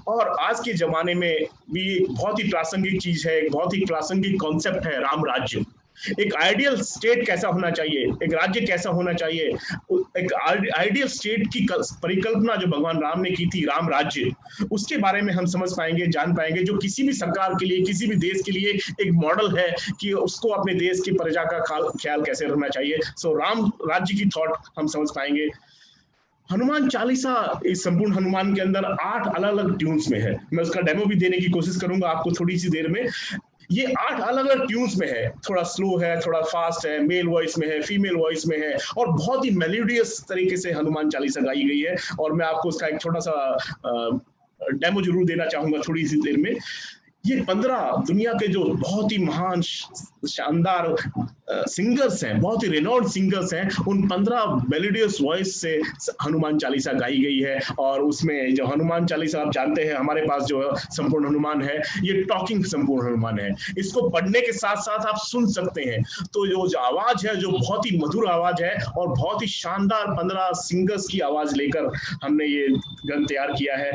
और आज के जमाने में भी एक बहुत ही प्रासंगिक चीज है, एक बहुत ही प्रासंगिक कॉन्सेप्ट है राम राज्य। एक आइडियल स्टेट कैसा होना चाहिए, एक राज्य कैसा होना चाहिए, एक आइडियल स्टेट की परिकल्पना जो भगवान राम ने की थी, राम राज्य, उसके बारे में हम समझ पाएंगे, जान पाएंगे, जो किसी भी सरकार के लिए, किसी भी देश के लिए एक मॉडल है कि उसको अपने देश की प्रजा का ख्याल कैसे रखना चाहिए। सो राम राज्य की थॉट हम समझ पाएंगे। हनुमान चालीसा इस संपूर्ण हनुमान के अंदर 8 अलग अलग ट्यून्स में है। मैं उसका डेमो भी देने की कोशिश करूंगा आपको थोड़ी सी देर में। ये 8 अलग अलग ट्यून्स में है, थोड़ा स्लो है, थोड़ा फास्ट है, मेल वॉइस में है, फीमेल वॉइस में है और बहुत ही मेलोडियस तरीके से हनुमान चालीसा गाई गई है। और मैं आपको उसका एक छोटा सा डेमो जरूर देना चाहूंगा थोड़ी सी देर में। ये 15 दुनिया के जो बहुत ही महान शानदार सिंगर्स हैं, बहुत ही रेनॉल्ड सिंगर्स हैं, उन 15 मेलोडियस वॉइस से हनुमान चालीसा गाई गई है। और उसमें जो हनुमान चालीसा आप जानते हैं, हमारे पास जो संपूर्ण हनुमान है ये टॉकिंग संपूर्ण हनुमान है। इसको पढ़ने के साथ साथ आप सुन सकते हैं। तो जो आवाज है, जो बहुत ही मधुर आवाज है और बहुत ही शानदार 15 सिंगर्स की आवाज लेकर हमने ये ग्रंथ तैयार किया है।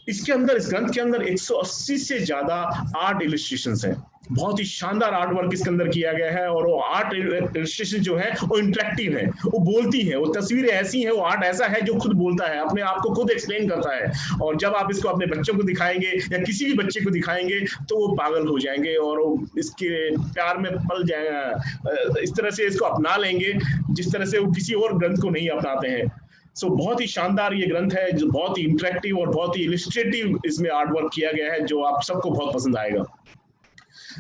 इसके अंदर, इस ग्रंथ के अंदर 180 से ज्यादा आर्ट इलस्ट्रेशंस हैं। बहुत ही शानदार आर्ट वर्क इसके अंदर किया गया है और वो आर्ट इलस्ट्रेशन जो है वो इंटरेक्टिव है, वो बोलती है, वो तस्वीरें ऐसी हैं, वो आर्ट ऐसा है जो खुद बोलता है, अपने आप को खुद एक्सप्लेन करता है। और जब आप इसको अपने बच्चों को दिखाएंगे या किसी भी बच्चे को दिखाएंगे तो वो पागल हो जाएंगे और वो इसके प्यार में पल जाएगा, इस तरह से इसको अपना लेंगे जिस तरह से वो किसी और ग्रंथ को नहीं अपनाते हैं। सो बहुत ही शानदार ये ग्रंथ है, जो बहुत ही इंटरेक्टिव और बहुत ही इलस्ट्रेटिव इसमें आर्ट वर्क किया गया है, जो आप सबको बहुत पसंद आएगा।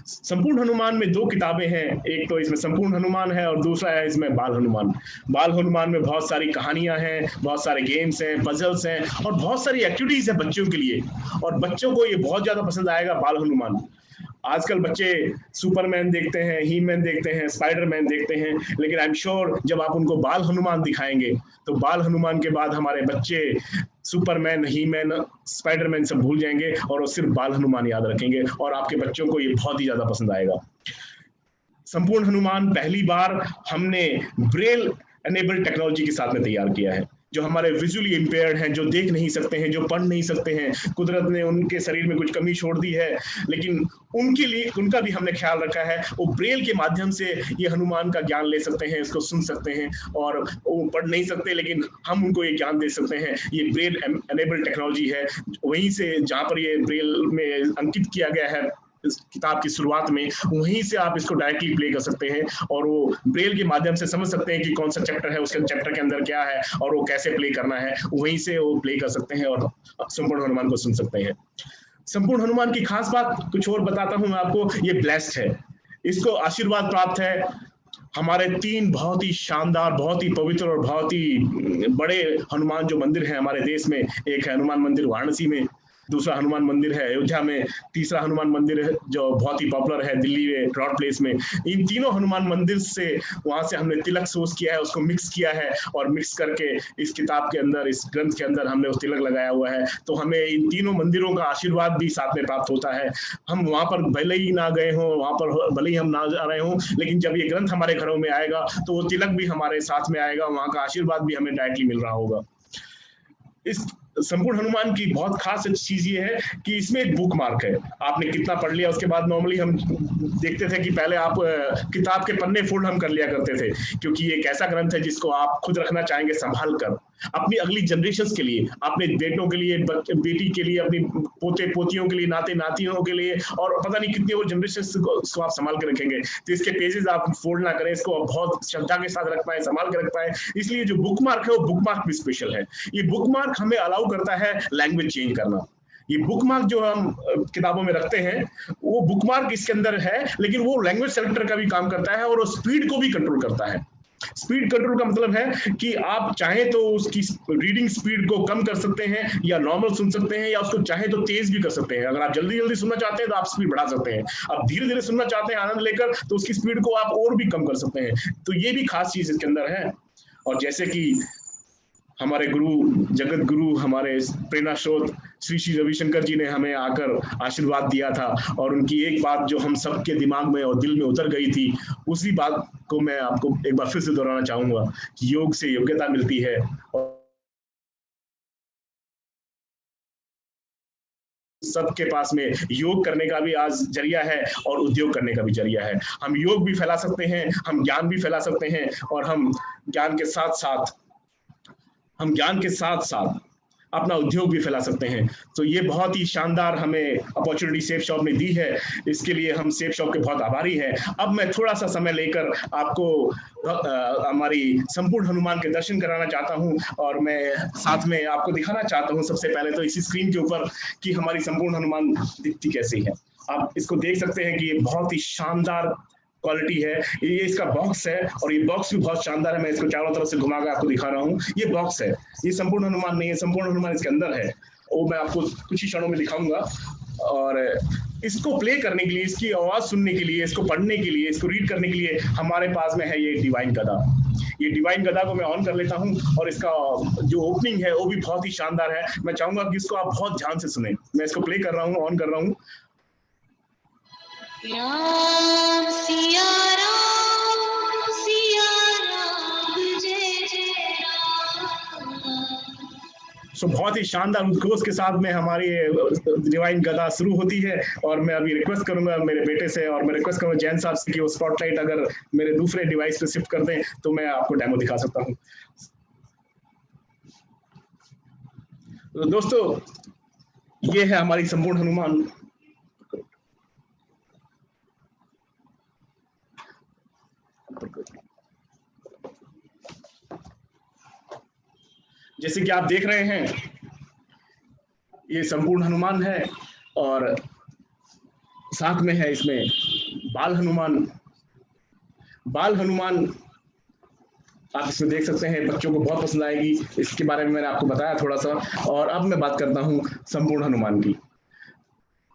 संपूर्ण हनुमान में 2 किताबें हैं, एक तो इसमें संपूर्ण हनुमान है और दूसरा है इसमें बाल हनुमान। बाल हनुमान में बहुत सारी कहानियां हैं, बहुत सारे गेम्स हैं, पजल्स हैं और बहुत सारी एक्टिविटीज है बच्चों के लिए, और बच्चों को ये बहुत ज्यादा पसंद आएगा बाल हनुमान। आजकल बच्चे सुपरमैन देखते हैं, ही मैन देखते हैं, स्पाइडरमैन देखते हैं, लेकिन आई एम श्योर जब आप उनको बाल हनुमान दिखाएंगे तो बाल हनुमान के बाद हमारे बच्चे सुपरमैन, ही मैन, स्पाइडरमैन सब भूल जाएंगे और वो सिर्फ बाल हनुमान याद रखेंगे, और आपके बच्चों को ये बहुत ही ज्यादा पसंद आएगा। संपूर्ण हनुमान पहली बार हमने ब्रेल एनेबल्ड टेक्नोलॉजी के साथ में तैयार किया है। जो हमारे विजुअली इंपेयर्ड हैं, जो देख नहीं सकते हैं, जो पढ़ नहीं सकते हैं, कुदरत ने उनके शरीर में कुछ कमी छोड़ दी है, लेकिन उनके लिए उनका भी हमने ख्याल रखा है। वो ब्रेल के माध्यम से ये हनुमान का ज्ञान ले सकते हैं, इसको सुन सकते हैं, और वो पढ़ नहीं सकते लेकिन हम उनको ये ज्ञान दे सकते हैं। ये ब्रेल एनेबल्ड टेक्नोलॉजी है, वहीं से जहाँ पर ये ब्रेल में अंकित किया गया है इस किताब की शुरुआत में, वहीं से आप इसको डायरेक्टली प्ले कर सकते हैं और वो ब्रेल के माध्यम से समझ सकते हैं कि कौन सा चैप्टर है, उसके चैप्टर के अंदर क्या है और वो कैसे प्ले करना है, वहीं से वो प्ले कर सकते हैं और संपूर्ण हनुमान को सुन सकते हैं। संपूर्ण हनुमान की खास बात कुछ और बताता हूं मैं आपको, ये ब्लेस्ड है, इसको आशीर्वाद प्राप्त है। हमारे 3 बहुत ही शानदार, बहुत ही पवित्र और बहुत ही बड़े हनुमान जो मंदिर है हमारे देश में, एक है हनुमान मंदिर वाराणसी में, दूसरा हनुमान मंदिर है अयोध्या में, तीसरा हनुमान मंदिर है जो बहुत ही पॉपुलर है दिल्ली में रॉड प्लेस में। इन तीनों हनुमान मंदिर से वहां से हमने तिलक सोर्स किया है, उसको मिक्स किया है और मिक्स करके इस किताब के अंदर, इस ग्रंथ के अंदर हमने उस तिलक लगाया हुआ है। तो हमें इन तीनों मंदिरों का आशीर्वाद भी साथ में प्राप्त होता है। हम वहां पर भले ही ना गए हों, वहां पर भले ही हम ना जा रहे हों, लेकिन जब ये ग्रंथ हमारे घरों में आएगा तो वो तिलक भी हमारे साथ में आएगा, वहां का आशीर्वाद भी हमें डायरेक्टली मिल रहा होगा। इस संपूर्ण हनुमान की बहुत खास चीज ये है कि इसमें एक बुक मार्क है। आपने कितना पढ़ लिया उसके बाद नॉर्मली हम देखते थे कि पहले आप किताब के पन्ने फोल्ड हम कर लिया करते थे, क्योंकि ये एक ऐसा ग्रंथ है जिसको आप खुद रखना चाहेंगे संभाल कर अपनी अगली जनरेशंस के लिए, अपने बेटों के लिए, बेटी के लिए, अपनी पोते पोतियों के लिए, नाते नातियों के लिए, और पता नहीं कितनी वो जनरेशंस को आप संभाल के रखेंगे। तो इसके पेजेस आप फोल्ड ना करें, इसको बहुत श्रद्धा के साथ रख पाए, संभाल के रख पाए। इसलिए जो बुक मार्क है वो बुक मार्क भी स्पेशल है। ये बुक मार्क हमें अलाउ करता है लैंग्वेज चेंज करना। ये बुक मार्क जो हम किताबों में रखते हैं वो बुक मार्क इसके अंदर है, लेकिन वो लैंग्वेज सेलेक्टर का भी काम करता है और वो स्पीड को भी कंट्रोल करता है। स्पीड कंट्रोल का मतलब है कि आप चाहें तो उसकी रीडिंग स्पीड को कम कर सकते हैं या नॉर्मल सुन सकते हैं, या उसको चाहे तो तेज भी कर सकते हैं। अगर आप जल्दी जल्दी सुनना चाहते हैं तो आप स्पीड बढ़ा सकते हैं, आप धीरे धीरे सुनना चाहते हैं आनंद लेकर तो उसकी स्पीड को आप और भी कम कर सकते हैं। तो ये भी खास चीज इसके अंदर है। और जैसे कि हमारे गुरु, जगत गुरु, हमारे प्रेरणा स्रोत श्री श्री रविशंकर जी ने हमें आकर आशीर्वाद दिया था, और उनकी एक बात जो हम सबके दिमाग में और दिल में उतर गई थी, उसी बात को मैं आपको एक बार फिर से दोहराना चाहूंगा कि योग से योग्यता मिलती है और सबके पास में योग करने का भी आज जरिया है और उद्योग करने का भी जरिया है। हम योग भी फैला सकते हैं, हम ज्ञान भी फैला सकते हैं, और हम ज्ञान के साथ साथ अपना उद्योग भी फैला सकते हैं। तो ये बहुत ही शानदार हमें अपॉर्चुनिटी सेफ शॉप ने दी है, इसके लिए हम सेफ शॉप के बहुत आभारी हैं। अब मैं थोड़ा सा समय लेकर आपको हमारी संपूर्ण हनुमान के दर्शन कराना चाहता हूं, और मैं साथ में आपको दिखाना चाहता हूं सबसे पहले तो इसी स्क्रीन के ऊपर कि हमारी संपूर्ण हनुमान दिखती कैसी है। आप इसको देख सकते हैं कि ये बहुत ही शानदार क्वालिटी है। ये इसका बॉक्स है और ये बॉक्स भी बहुत शानदार है। मैं इसको चारों तरफ से घुमा कर आपको दिखा रहा हूँ। ये बॉक्स है, ये संपूर्ण हनुमान नहीं है, संपूर्ण हनुमान इसके अंदर है, वो मैं आपको कुछ ही क्षणों में दिखाऊंगा। और इसको प्ले करने के लिए, इसकी आवाज सुनने के लिए, इसको पढ़ने के लिए, इसको रीड करने के लिए हमारे पास में है ये डिवाइन गदा। ये डिवाइन गदा को मैं ऑन कर लेता हूँ और इसका जो ओपनिंग है वो भी बहुत ही शानदार है। मैं चाहूंगा कि इसको आप बहुत ध्यान से सुने। मैं इसको प्ले कर रहा हूँ, ऑन कर रहा हूँ। राम सिया राम जय जय राम। सो बहुत ही शानदार उद्घोष के साथ में हमारी डिवाइन गदा शुरू होती है। और मैं अभी रिक्वेस्ट करूंगा मेरे बेटे से, और मैं रिक्वेस्ट करूंगा जैन साहब से कि वो स्पॉटलाइट अगर मेरे दूसरे डिवाइस पे शिफ्ट कर दें तो मैं आपको डेमो दिखा सकता हूं। तो दोस्तों, ये है हमारी संपूर्ण हनुमान। जैसे कि आप देख रहे हैं ये संपूर्ण हनुमान है, और साथ में है इसमें बाल हनुमान आप इसमें देख सकते हैं, बच्चों को बहुत पसंद आएगी। इसके बारे में मैंने आपको बताया थोड़ा सा। और अब मैं बात करता हूँ संपूर्ण हनुमान की।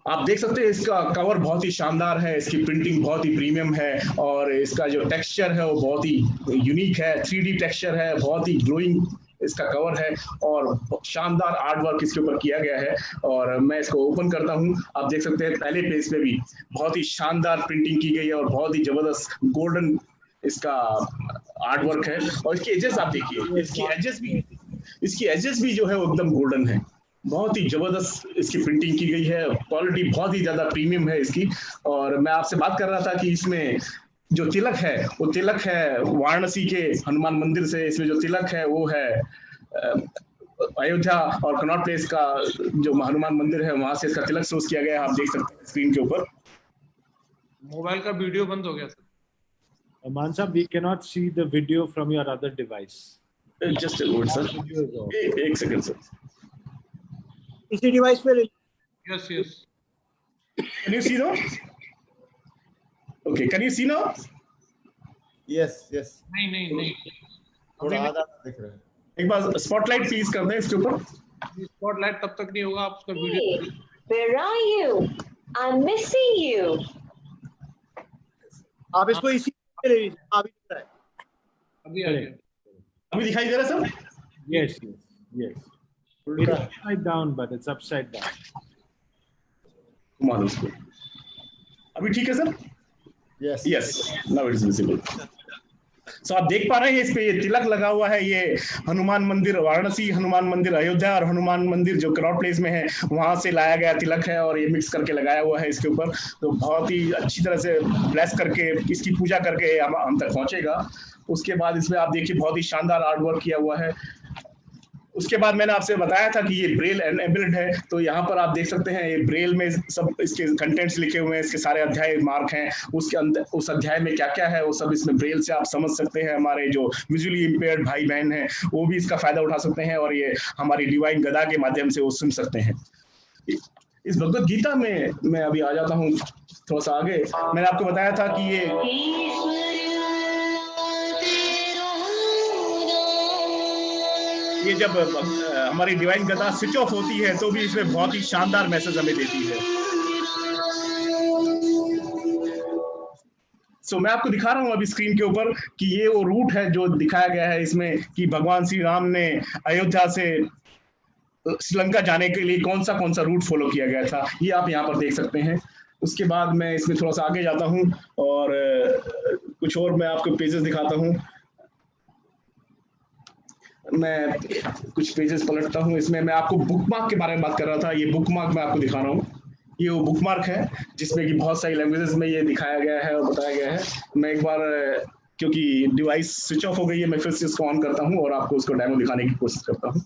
आप देख सकते हैं इसका कवर बहुत ही शानदार है, इसकी प्रिंटिंग बहुत ही प्रीमियम है और इसका जो टेक्सचर है वो बहुत ही यूनिक है, 3D टेक्सचर है, बहुत ही ग्लोइंग इसका कवर है और शानदार आर्ट वर्क इसके ऊपर किया गया है। और मैं इसको ओपन करता हूं, आप देख सकते हैं पहले पेज पे भी बहुत ही शानदार प्रिंटिंग की गई है और बहुत ही जबरदस्त गोल्डन इसका आर्ट वर्क है। और इसके एजेस आप देखिए, इसकी एजेस भी जो है वो एकदम गोल्डन है, बहुत ही जबरदस्त इसकी प्रिंटिंग की गई है, क्वालिटी बहुत ही ज्यादा प्रीमियम है इसकी। और मैं आपसे बात कर रहा था कि इसमें जो तिलक है वो तिलक है वाराणसी के हनुमान मंदिर से, इसमें जो तिलक है वो है अयोध्या और कनॉट प्लेस का जो हनुमान मंदिर है वहां से इसका तिलक सोर्स किया गया है। आप देख सकते हैं स्क्रीन के ऊपर। मोबाइल का वीडियो बंद हो गया sir. Man sir, we cannot see the video from your other device. Just a moment, sir. एक सेकंड सर। इसी डिवाइस पे ले। Yes, yes. Can you see now? Okay, can you see now? Yes yes नहीं थोड़ा आधा दिख रहा है। एक बार स्पॉटलाइट प्लीज कर दें इसके ऊपर। स्पॉटलाइट तब तक नहीं होगा, आप उसका video. Where are you? I'm missing you. आप इसको इसी पे ले लीजिए। अभी दिख रहा है। अभी आ गया। अभी दिखाई दे रहा है sir? Yes. It's upside down, but it's upside down. घुमा दो उसको। अभी ठीक है sir? Yes yes, now it is visible. So आप देख पा रहे हैं इस पे ये तिलक लगा हुआ है, ये हनुमान मंदिर वाराणसी, हनुमान मंदिर अयोध्या और हनुमान मंदिर जो कनॉट प्लेस में है वहां से लाया गया तिलक है और ये मिक्स करके लगाया हुआ है इसके ऊपर। तो बहुत ही अच्छी तरह से ब्लेस करके इसकी पूजा करके हम तक पहुंचेगा। उसके बाद इसमें आप देखिए बहुत ही शानदार आर्ट वर्क किया हुआ है। उसके बाद मैंने आपसे बताया था कि ये ब्रेल एनेबल्ड है, तो यहाँ पर आप देख सकते हैं ये ब्रेल में सब इसके कंटेंट्स लिखे हुए हैं, इसके सारे अध्याय मार्क हैं, उसके अंदर उस अध्याय में क्या क्या है वो सब इसमें ब्रेल से आप समझ सकते हैं। हमारे जो विजुअली इम्पेयर्ड भाई बहन हैं वो भी इसका फायदा उठा सकते हैं और ये हमारी डिवाइन गदा के माध्यम से वो सुन सकते हैं। इस भगवत गीता में मैं अभी आ जाता हूँ थोड़ा सा आगे। मैंने आपको बताया था कि ये जब हमारी डिवाइन गदा स्विच ऑफ होती है तो भी इसमें बहुत ही शानदार मैसेज हमें देती है। सो मैं आपको दिखा रहा हूं अभी स्क्रीन के ऊपर कि ये वो रूट है जो दिखाया गया है इसमें कि भगवान श्री राम ने अयोध्या से श्रीलंका जाने के लिए कौन सा रूट फॉलो किया गया था, ये आप यहाँ पर देख सकते हैं। उसके बाद मैं इसमें थोड़ा सा आगे जाता हूँ और कुछ और मैं आपको पेजेस दिखाता हूँ। मैं कुछ पेजेस पलटता हूँ। इसमें मैं आपको बुकमार्क के बारे में बात कर रहा था, ये बुकमार्क मैं आपको दिखा रहा हूँ। ये वो बुकमार्क है जिसमें कि बहुत सारी लैंग्वेजेस में ये दिखाया गया है और बताया गया है। मैं एक बार क्योंकि डिवाइस स्विच ऑफ हो गई है मैं फिर से इसको ऑन करता हूँ और आपको उसको डेमो दिखाने की कोशिश करता हूँ।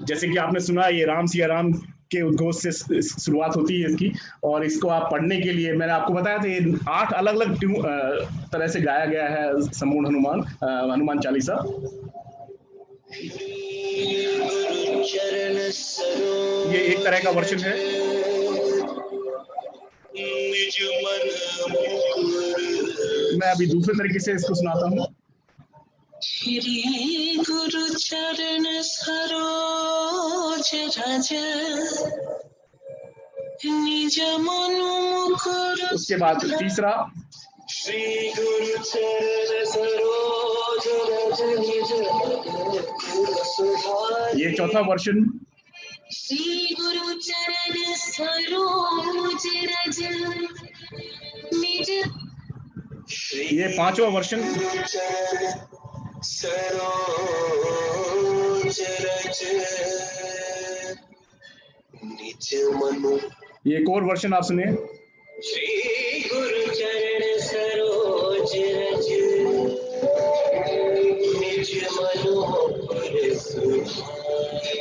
जैसे कि आपने सुना ये राम सिया राम के उद्घोष से शुरुआत होती है इसकी, और इसको आप पढ़ने के लिए मैंने आपको बताया था ये 8 अलग अलग तरह से गाया गया है संपूर्ण हनुमान चालीसा। ये एक तरह का वर्जन है। मैं अभी दूसरे तरीके से इसको सुनाता हूँ। श्री गुरु चरण सरोज रज निज मनु मुकुर। उसके बाद तीसरा श्री गुरु चरण सरोज रज निज ये चौथा वर्जन। श्री गुरु चरण सरोज रज निज। ये पांचवा वर्जन। सरोज रज निज मनु। ये एक और वर्जन आप सुनिए। श्री गुरु चरण सरोज रज निज मनोहर सुधार।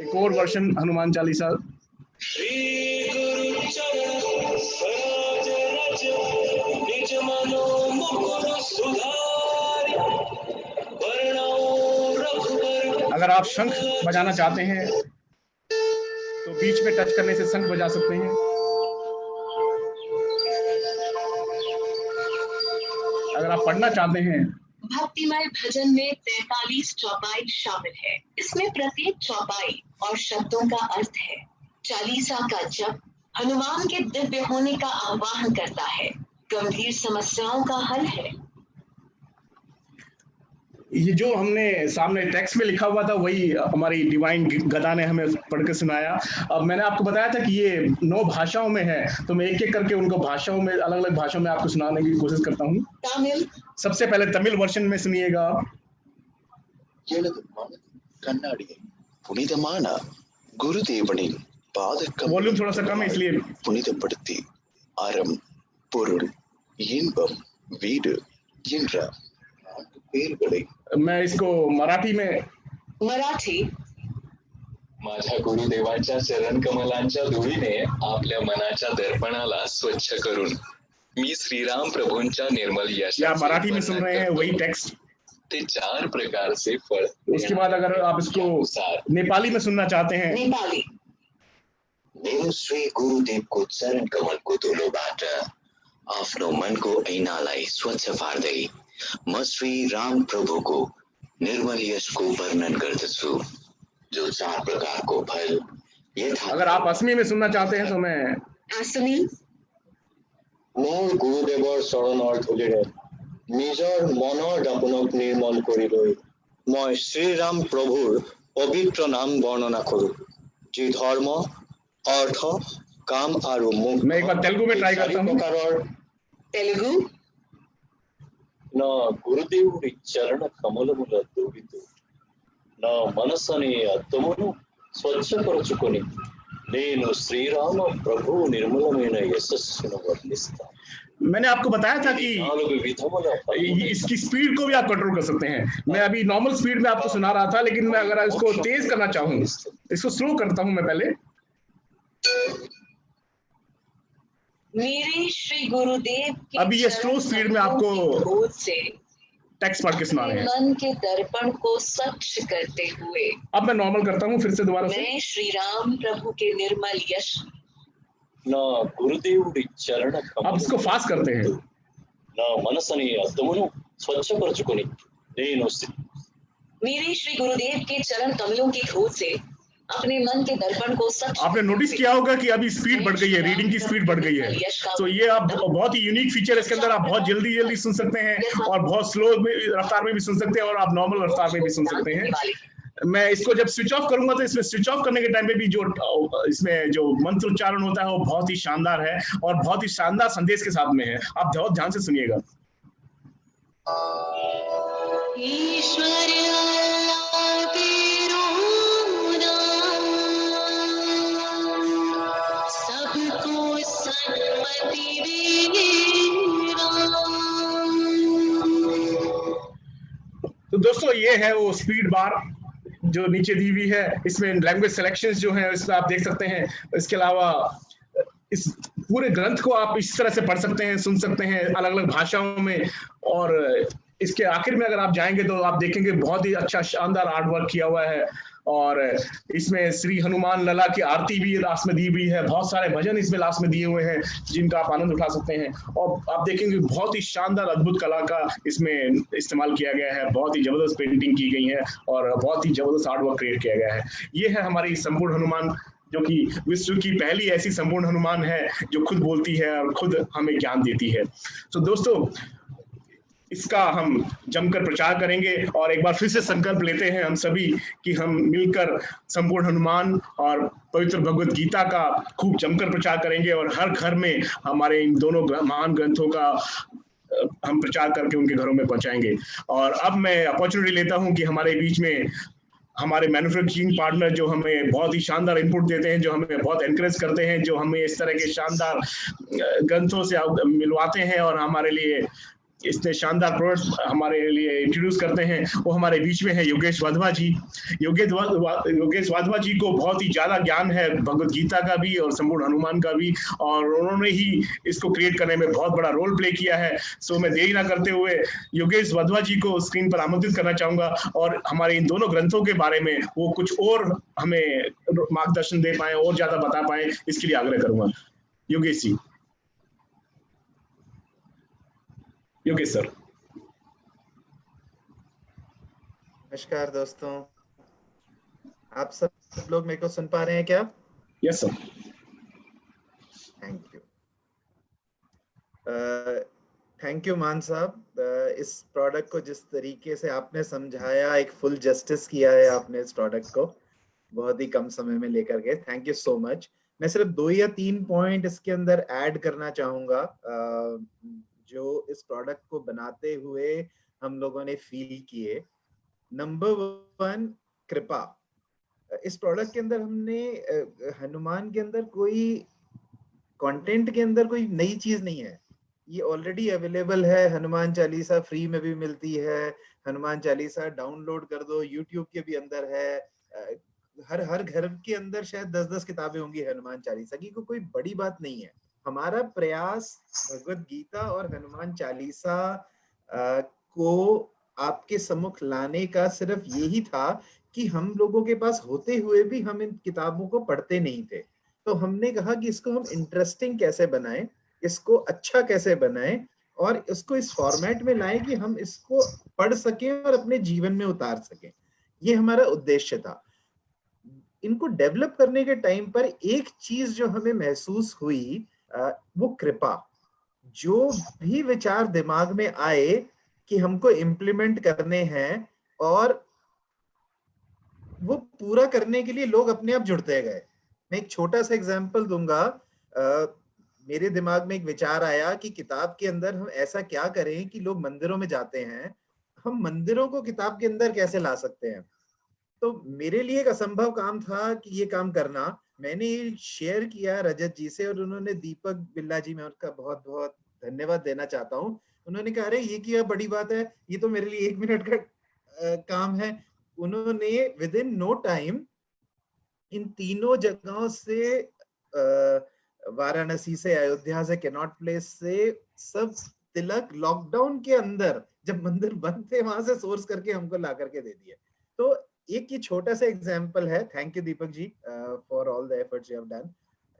एक और वर्जन हनुमान चालीसा। श्री गुरु चरण सरोज रज निज मनोहर सुधार। अगर आप शंख बजाना चाहते हैं तो बीच में टच करने से शंख बजा सकते हैं। अगर आप पढ़ना चाहते हैं, भक्तिमय भजन में 43 चौपाई शामिल है। इसमें प्रत्येक चौपाई और शब्दों का अर्थ है। चालीसा का जप हनुमान के दिव्य होने का आह्वान करता है, गंभीर समस्याओं का हल है। ये जो हमने सामने टेक्स्ट में लिखा हुआ था वही हमारी डिवाइन गदा ने हमें पढ़ के सुनाया। अब मैंने आपको बताया था कि ये 9 भाषाओं में है, तो मैं एक एक करके उनको भाषाओं में, अलग अलग भाषाओं में आपको सुनाने की कोशिश करता हूँ। तमिल, सबसे पहले तमिल वर्जन में सुनिएगा। கண்ணாடியை புனிதமான குருதேவனின் பாத वॉल्यूम थोड़ा सा कम है इसलिए। புனிதப்படுத்தி அறம் பொருள் இன்பம் வீடு என்ற 4 பேர்களை मैं इसको मराठी में, मराठी, माझ्या गुरुदेवाच्या चरण कमलांच्या धुळीने आपल्या मनाच्या दर्पणाला स्वच्छ करून मी श्रीराम प्रभूंच्या निर्मल या यशाचे मराठी में सुन वर्णन रहे हैं करतो. वही टेक्स्ट। ते 4 प्रकारचे फळ उसके बाद अगर आप इसको अनुसार नेपाली में सुनना चाहते हैं, नेपाली, मेरो श्री गुरुदेवको चरण कमलको धुलोबाट आफ्नो मनको ऐनालाई स्वच्छ पार्दै म श्री राम प्रभुको निर्मल यशको वर्णन गर्दछु, जो 4 प्रकारको फल यथा। अगर आप असमी में सुनना चाहते हैं तो मैं, आसमी, মোৰ গুৰুদেৱৰ চৰণৰ ধূলিৰে নিজৰ মনৰ দাপোনক নিৰ্মল কৰি লৈ মই শ্ৰীৰাম প্ৰভুৰ পবিত্ৰ নাম বৰ্ণনা কৰো, যি ধৰ্ম, অৰ্থ, কাম আৰু মুক্তি मैं एक बार तेलुगु में ट्राई करता हूँ। प्रकाৰৰ तेलुगु, నా గురుదేవుడి చరణ కమలముల దూవితూ నా మనసనే అద్దమును స్వచ్ఛపరుచుకొని నేను శ్రీరామ ప్రభు నిర్మలమైన యశస్సును వర్ణిస్తాను. मैंने आपको बताया था कि 4 విధముల इसकी स्पीड को भी आप कंट्रोल कर सकते हैं। मैं अभी नॉर्मल स्पीड में आपको सुना रहा था, लेकिन मैं अगर इसको तेज करना चाहूँ, इसको स्लो करता हूँ मैं पहले। मेरे श्री गुरुदेव के अभी ये स्लो स्पीड में आपको गोद से टेक्स्ट पढ़ के सुना रहे हैं। मन के दर्पण को स्वच्छ करते हुए अब मैं नॉर्मल करता हूँ फिर से दोबारा से। मैं श्री राम प्रभु के निर्मल यश నా గురుదేవుడి చరణ आप इसको फास्ट करते हैं। నా మనసని అద్దమును స్వచ్ఛపరుచుకొని నేను मेरे श्री गुरुदेव के चरण कमलों की खोज से अपने मन के दर्पण को स्वच्छ। आपने नोटिस किया होगा कि अभी स्पीड बढ़ गई है, रीडिंग की स्पीड बढ़ गई है। तो ये आप बहुत ही यूनिक फीचर है इसके अंदर। आप बहुत जल्दी जल्दी सुन सकते हैं और बहुत स्लो रफ्तार में भी सुन सकते हैं और आप नॉर्मल रफ्तार में भी सुन सकते हैं। मैं इसको जब स्विच ऑफ करूंगा तो इसमें स्विच ऑफ करने के टाइम पे भी जो इसमें जो मंत्र उच्चारण होता है वो बहुत ही शानदार है और बहुत ही शानदार संदेश के साथ में है। आप बहुत ध्यान से सुनिएगा। ईश्वर सबको सन्मति तो दोस्तों ये है वो स्पीड बार जो नीचे दी हुई है। इसमें लैंग्वेज सिलेक्शंस जो हैं इसमें आप देख सकते हैं। इसके अलावा इस पूरे ग्रंथ को आप इस तरह से पढ़ सकते हैं, सुन सकते हैं अलग अलग भाषाओं में। और इसके आखिर में अगर आप जाएंगे तो आप देखेंगे बहुत ही अच्छा शानदार आर्ट वर्क किया हुआ है और इसमें श्री हनुमान लला की आरती भी लास्ट में दी हुई है। बहुत सारे भजन इसमें लास्ट में दिए हुए हैं जिनका आप आनंद उठा सकते हैं। और आप देखेंगे बहुत ही शानदार अद्भुत कला का इसमें इस्तेमाल किया गया है। बहुत ही जबरदस्त पेंटिंग की गई है और बहुत ही जबरदस्त आर्ट वर्क क्रिएट किया गया है। ये है हमारी संपूर्ण हनुमान, जो कि विश्व की पहली ऐसी संपूर्ण हनुमान है जो खुद बोलती है और खुद हमें ज्ञान देती है। तो दोस्तों इसका हम जमकर प्रचार करेंगे और एक बार फिर से संकल्प लेते हैं हम सभी कि हम मिलकर संपूर्ण हनुमान और पवित्र भगवत गीता का खूब जमकर प्रचार करेंगे और हर घर में हमारे इन दोनों महान ग्रंथों का हम प्रचार करके उनके घरों में पहुंचाएंगे। और अब मैं अपॉर्चुनिटी लेता हूं कि हमारे बीच में हमारे मैन्युफैक्चरिंग पार्टनर जो हमें बहुत ही शानदार इनपुट देते हैं, जो हमें बहुत एनकरेज करते हैं, जो हमें इस तरह के शानदार ग्रंथों से मिलवाते हैं और हमारे लिए इतने शानदार प्रोडक्ट्स हमारे लिए इंट्रोड्यूस करते हैं, वो हमारे बीच में है योगेश वाधवा जी। योगेश वाधवा जी को बहुत ही ज्यादा ज्ञान है भगवत गीता का भी और संपूर्ण हनुमान का भी, और उन्होंने ही इसको क्रिएट करने में बहुत बड़ा रोल प्ले किया है। सो मैं देरी ना करते हुए योगेश वाधवा जी को स्क्रीन पर आमंत्रित करना चाहूंगा और हमारे इन दोनों ग्रंथों के बारे में वो कुछ और हमें मार्गदर्शन दे पाए और ज्यादा बता पाए, इसके लिए आग्रह करूंगा। योगेश जी। योगेश सर। नमस्कार दोस्तों, आप सब लोग मेरे को सुन पा रहे हैं क्या? Yes sir. Thank you. Thank you मान साहब, इस प्रोडक्ट को जिस तरीके से आपने समझाया, एक फुल जस्टिस किया है आपने इस प्रोडक्ट को बहुत ही कम समय में लेकर के। Thank you so much. मैं सिर्फ 2 या 3 पॉइंट इसके अंदर ऐड करना चाहूंगा जो इस प्रोडक्ट को बनाते हुए हम लोगों ने फील किए। नंबर 1, कृपा। इस प्रोडक्ट के अंदर हमने हनुमान के अंदर कोई कंटेंट के अंदर कोई नई चीज नहीं है, ये ऑलरेडी अवेलेबल है। हनुमान चालीसा फ्री में भी मिलती है, हनुमान चालीसा डाउनलोड कर दो, यूट्यूब के भी अंदर है। हर घर के अंदर शायद 10-10 किताबें होंगी हनुमान चालीसा की, कोई बड़ी बात नहीं है। हमारा प्रयास भगवत गीता और हनुमान चालीसा को आपके सम्मुख लाने का सिर्फ यही था कि हम लोगों के पास होते हुए भी हम इन किताबों को पढ़ते नहीं थे। तो हमने कहा कि इसको हम इंटरेस्टिंग कैसे बनाएं, इसको अच्छा कैसे बनाएं और इसको इस फॉर्मेट में लाएं कि हम इसको पढ़ सकें और अपने जीवन में उतार सकें। ये हमारा उद्देश्य था। इनको डेवलप करने के टाइम पर एक चीज जो हमें महसूस हुई वो कृपा। जो भी विचार दिमाग में आए कि हमको इम्प्लीमेंट करने हैं और वो पूरा करने के लिए लोग अपने आप जुड़ते गए। मैं एक छोटा सा एग्जांपल दूंगा। मेरे दिमाग में एक विचार आया कि किताब के अंदर हम ऐसा क्या करें कि लोग मंदिरों में जाते हैं, हम मंदिरों को किताब के अंदर कैसे ला सकते हैं। तो मेरे लिए एक असंभव काम था कि ये काम करना। मैंने शेयर किया रजत जी से और उन्होंने, दीपक बिल्ला जी, मैं उनका बहुत बहुत धन्यवाद देना चाहता हूँ। उन्होंने कहा अरे ये क्या बड़ी बात है, ये तो मेरे लिए 1 मिनट का काम है। उन्होंने विद इन नो टाइम इन तीनों जगहों से, वाराणसी से, अयोध्या से, कैनॉट प्लेस से, सब तिलक लॉकडाउन के अंदर जब मंदिर बंद थे वहां से सोर्स करके हमको ला करके दे दिए। तो एक ये छोटा सा एग्जाम्पल है। Thank you Deepak ji for all the efforts you have done.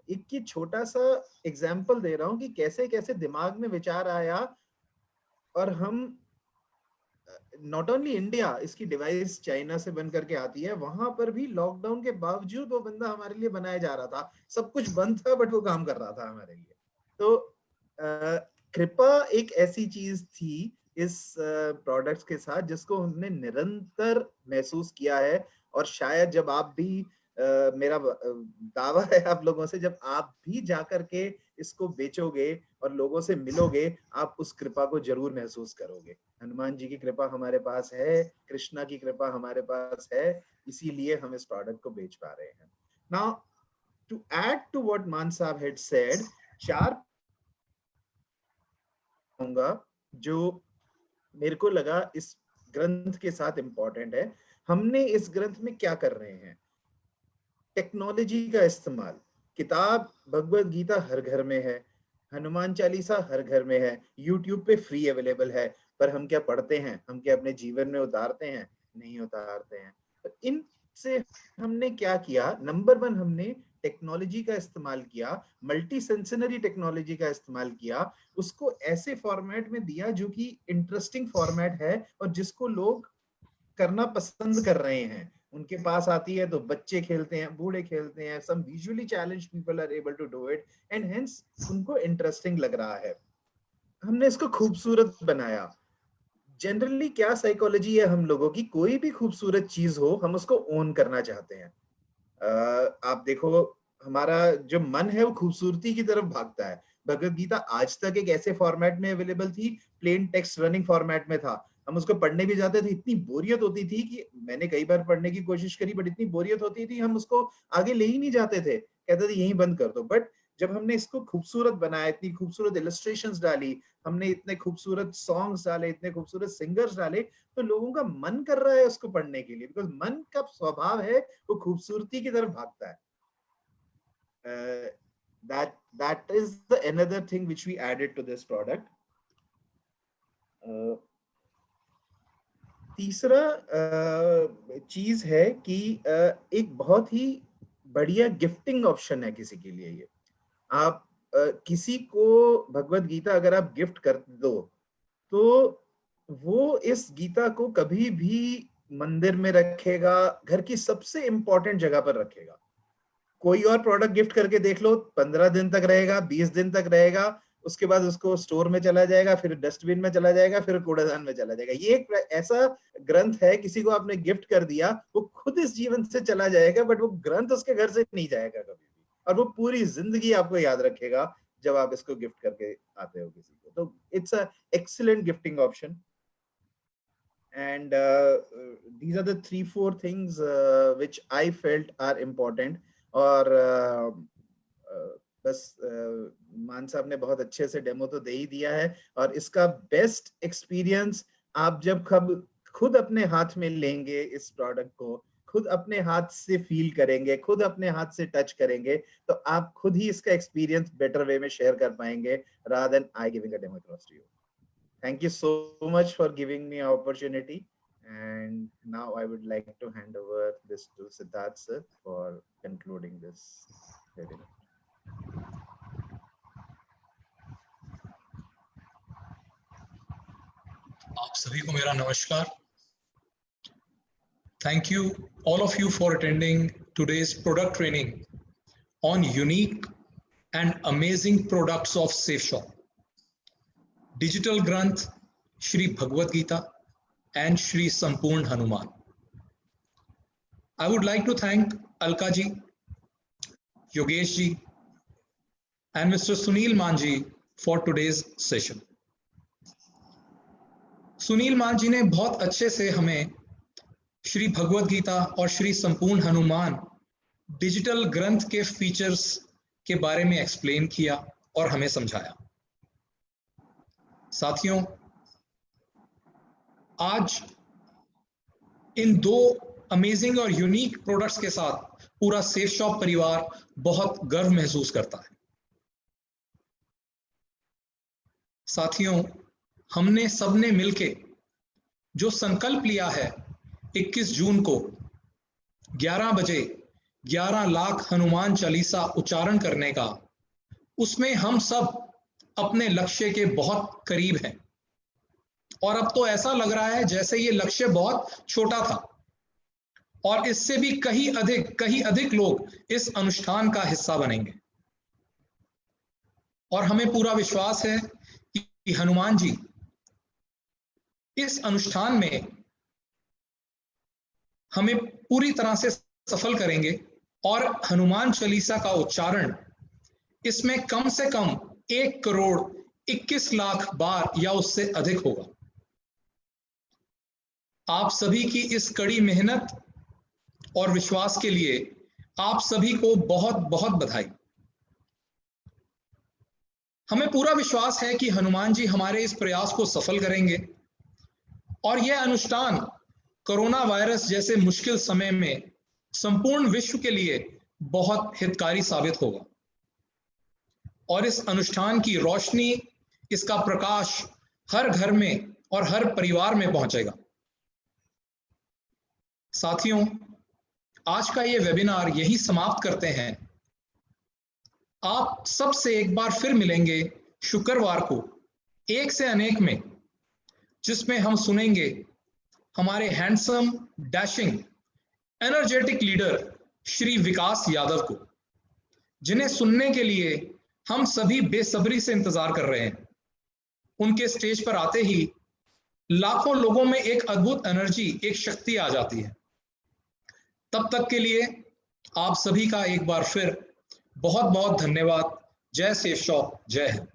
एक ये छोटा सा एग्जाम्पल दे रहा हूँ कि कैसे कैसे दिमाग में विचार आया और हम नॉट ओनली इंडिया, इसकी डिवाइस चाइना से बन करके आती है, वहां पर भी लॉकडाउन के बावजूद वो बंदा हमारे लिए बनाया जा रहा था। सब कुछ बंद था बट वो काम कर रहा था हमारे लिए। तो कृपा एक ऐसी चीज थी इस प्रोडक्ट्स के साथ जिसको हमने निरंतर महसूस किया है। और शायद जब आप भी मेरा दावा है आप लोगों से, जब आप भी जाकर के इसको बेचोगे और लोगों से मिलोगे, आप उस कृपा को जरूर महसूस करोगे। हनुमान जी की कृपा हमारे पास है, कृष्णा की कृपा हमारे पास है, इसीलिए हम इस प्रोडक्ट को बेच पा रहे हैं। Now to add to what Mann Sahab had said, 4 जो मेरे को लगा इस ग्रंथ के साथ इंपॉर्टेंट है। हमने इस ग्रंथ में क्या कर रहे हैं? टेक्नोलॉजी का इस्तेमाल। किताब भगवत गीता हर घर में है, हनुमान चालीसा हर घर में है, यूट्यूब पे फ्री अवेलेबल है, पर हम क्या पढ़ते हैं? हम क्या अपने जीवन में उतारते हैं? नहीं उतारते हैं। तो इनसे हमने क्या किया? नंबर 1, हमने टेक्नोलॉजी का इस्तेमाल किया, मल्टी सेंसरी टेक्नोलॉजी का इस्तेमाल किया, उसको ऐसे फॉर्मेट में दिया जो कि इंटरेस्टिंग फॉर्मेट है और जिसको लोग करना पसंद कर रहे हैं। उनके पास आती है तो बच्चे खेलते हैं, बूढ़े खेलते हैं, some visually challenged people are able to do it and hence उनको इंटरेस्टिंग लग रहा है। हमने इसको खूबसूरत बनाया। जनरली क्या साइकोलॉजी है हम लोगों की, कोई भी खूबसूरत चीज हो हम उसको ओन करना चाहते हैं। आप देखो हमारा जो मन है वो खूबसूरती की तरफ भागता है। भगवत गीता आज तक एक ऐसे फॉर्मेट में अवेलेबल थी, प्लेन टेक्स्ट रनिंग फॉर्मेट में था। हम उसको पढ़ने भी जाते थे, इतनी बोरियत होती थी कि मैंने कई बार पढ़ने की कोशिश करी बट इतनी बोरियत होती थी हम उसको आगे ले ही नहीं जाते थे, कहते थे यहीं बंद कर दो। बट जब हमने इसको खूबसूरत बनाया, इतनी खूबसूरत इलस्ट्रेशंस डाली, हमने इतने खूबसूरत सॉन्ग्स डाले, इतने खूबसूरत सिंगर्स डाले, तो लोगों का मन कर रहा है उसको पढ़ने के लिए, बिकॉज मन का स्वभाव है वो खूबसूरती की तरफ भागता है. That is the another thing which we added to this product. तीसरा चीज है कि एक बहुत ही बढ़िया गिफ्टिंग ऑप्शन है किसी के लिए. ये आप किसी को भगवत गीता अगर आप गिफ्ट कर दो तो वो इस गीता को कभी भी मंदिर में रखेगा, घर की सबसे इंपॉर्टेंट जगह पर रखेगा. कोई और प्रोडक्ट गिफ्ट करके देख लो, 15 दिन तक रहेगा, 20 दिन तक रहेगा, उसके बाद उसको स्टोर में चला जाएगा, फिर डस्टबिन में चला जाएगा, फिर कूड़ादान में चला जाएगा. ये एक ऐसा ग्रंथ है, किसी को आपने गिफ्ट कर दिया, वो खुद इस जीवन से चला जाएगा, बट वो ग्रंथ उसके घर से नहीं जाएगा कभी भी, और वो पूरी जिंदगी आपको याद रखेगा जब आप इसको गिफ्ट करके आते हो किसी को. तो it's a excellent gifting option. And these are the 3-4 things which I felt are important. और बस मान साहब ने बहुत अच्छे से डेमो तो दे ही दिया है, और इसका बेस्ट एक्सपीरियंस आप जब खुद अपने हाथ में लेंगे, इस प्रोडक्ट को खुद अपने हाथ से फील करेंगे, खुद अपने हाथ से टच करेंगे, तो आप खुद ही इसका एक्सपीरियंस बेटर वे में शेयर कर पाएंगे, rather than I giving a demo across to you. Thank you so much for giving me an opportunity. And now I would like to hand over this to Siddharth sir for concluding this webinar. आप सभी को मेरा नमस्कार. Thank you all of you for attending today's product training on unique and amazing products of SafeShop. Digital Granth, Shri Bhagavad Gita and Shri Sampurn Hanuman. I would like to thank Alka ji, Yogesh ji and Mr. Sunil Manji for today's session. Sunil मान जी ने बहुत अच्छे से हमें श्री भगवद गीता और श्री संपूर्ण Hanuman digital ग्रंथ के फीचर्स के बारे में एक्सप्लेन किया और हमें समझाया. साथियों, आज इन दो अमेजिंग और यूनिक प्रोडक्ट्स के साथ पूरा सेफ शॉप परिवार बहुत गर्व महसूस करता है. साथियों, हमने सबने मिलके जो संकल्प लिया है 21 जून को 11 बजे 11 लाख हनुमान चालीसा उच्चारण करने का, उसमें हम सब अपने लक्ष्य के बहुत करीब हैं. और अब तो ऐसा लग रहा है जैसे ये लक्ष्य बहुत छोटा था, और इससे भी कहीं अधिक लोग इस अनुष्ठान का हिस्सा बनेंगे. और हमें पूरा विश्वास है कि हनुमान जी इस अनुष्ठान में हमें पूरी तरह से सफल करेंगे, और हनुमान चालीसा का उच्चारण इसमें कम से कम 1 करोड़ 21 लाख बार या उससे अधिक होगा. आप सभी की इस कड़ी मेहनत और विश्वास के लिए आप सभी को बहुत बहुत बधाई. हमें पूरा विश्वास है कि हनुमान जी हमारे इस प्रयास को सफल करेंगे, और यह अनुष्ठान कोरोना वायरस जैसे मुश्किल समय में संपूर्ण विश्व के लिए बहुत हितकारी साबित होगा, और इस अनुष्ठान की रोशनी, इसका प्रकाश हर घर में और हर परिवार में पहुंचेगा. साथियों, आज का ये वेबिनार यही समाप्त करते हैं. आप सबसे एक बार फिर मिलेंगे शुक्रवार को 1 से अनेक में, जिसमें हम सुनेंगे हमारे handsome, dashing, energetic leader Shri Vikas Yadav को, जिन्हें सुनने के लिए हम सभी बेसब्री से इंतजार कर रहे हैं. उनके स्टेज पर आते ही लाखों लोगों में एक अद्भुत एनर्जी, एक शक्ति आ जाती है. तब तक के लिए आप सभी का एक बार फिर बहुत बहुत धन्यवाद. जय सेफ शॉप, जय हिंद.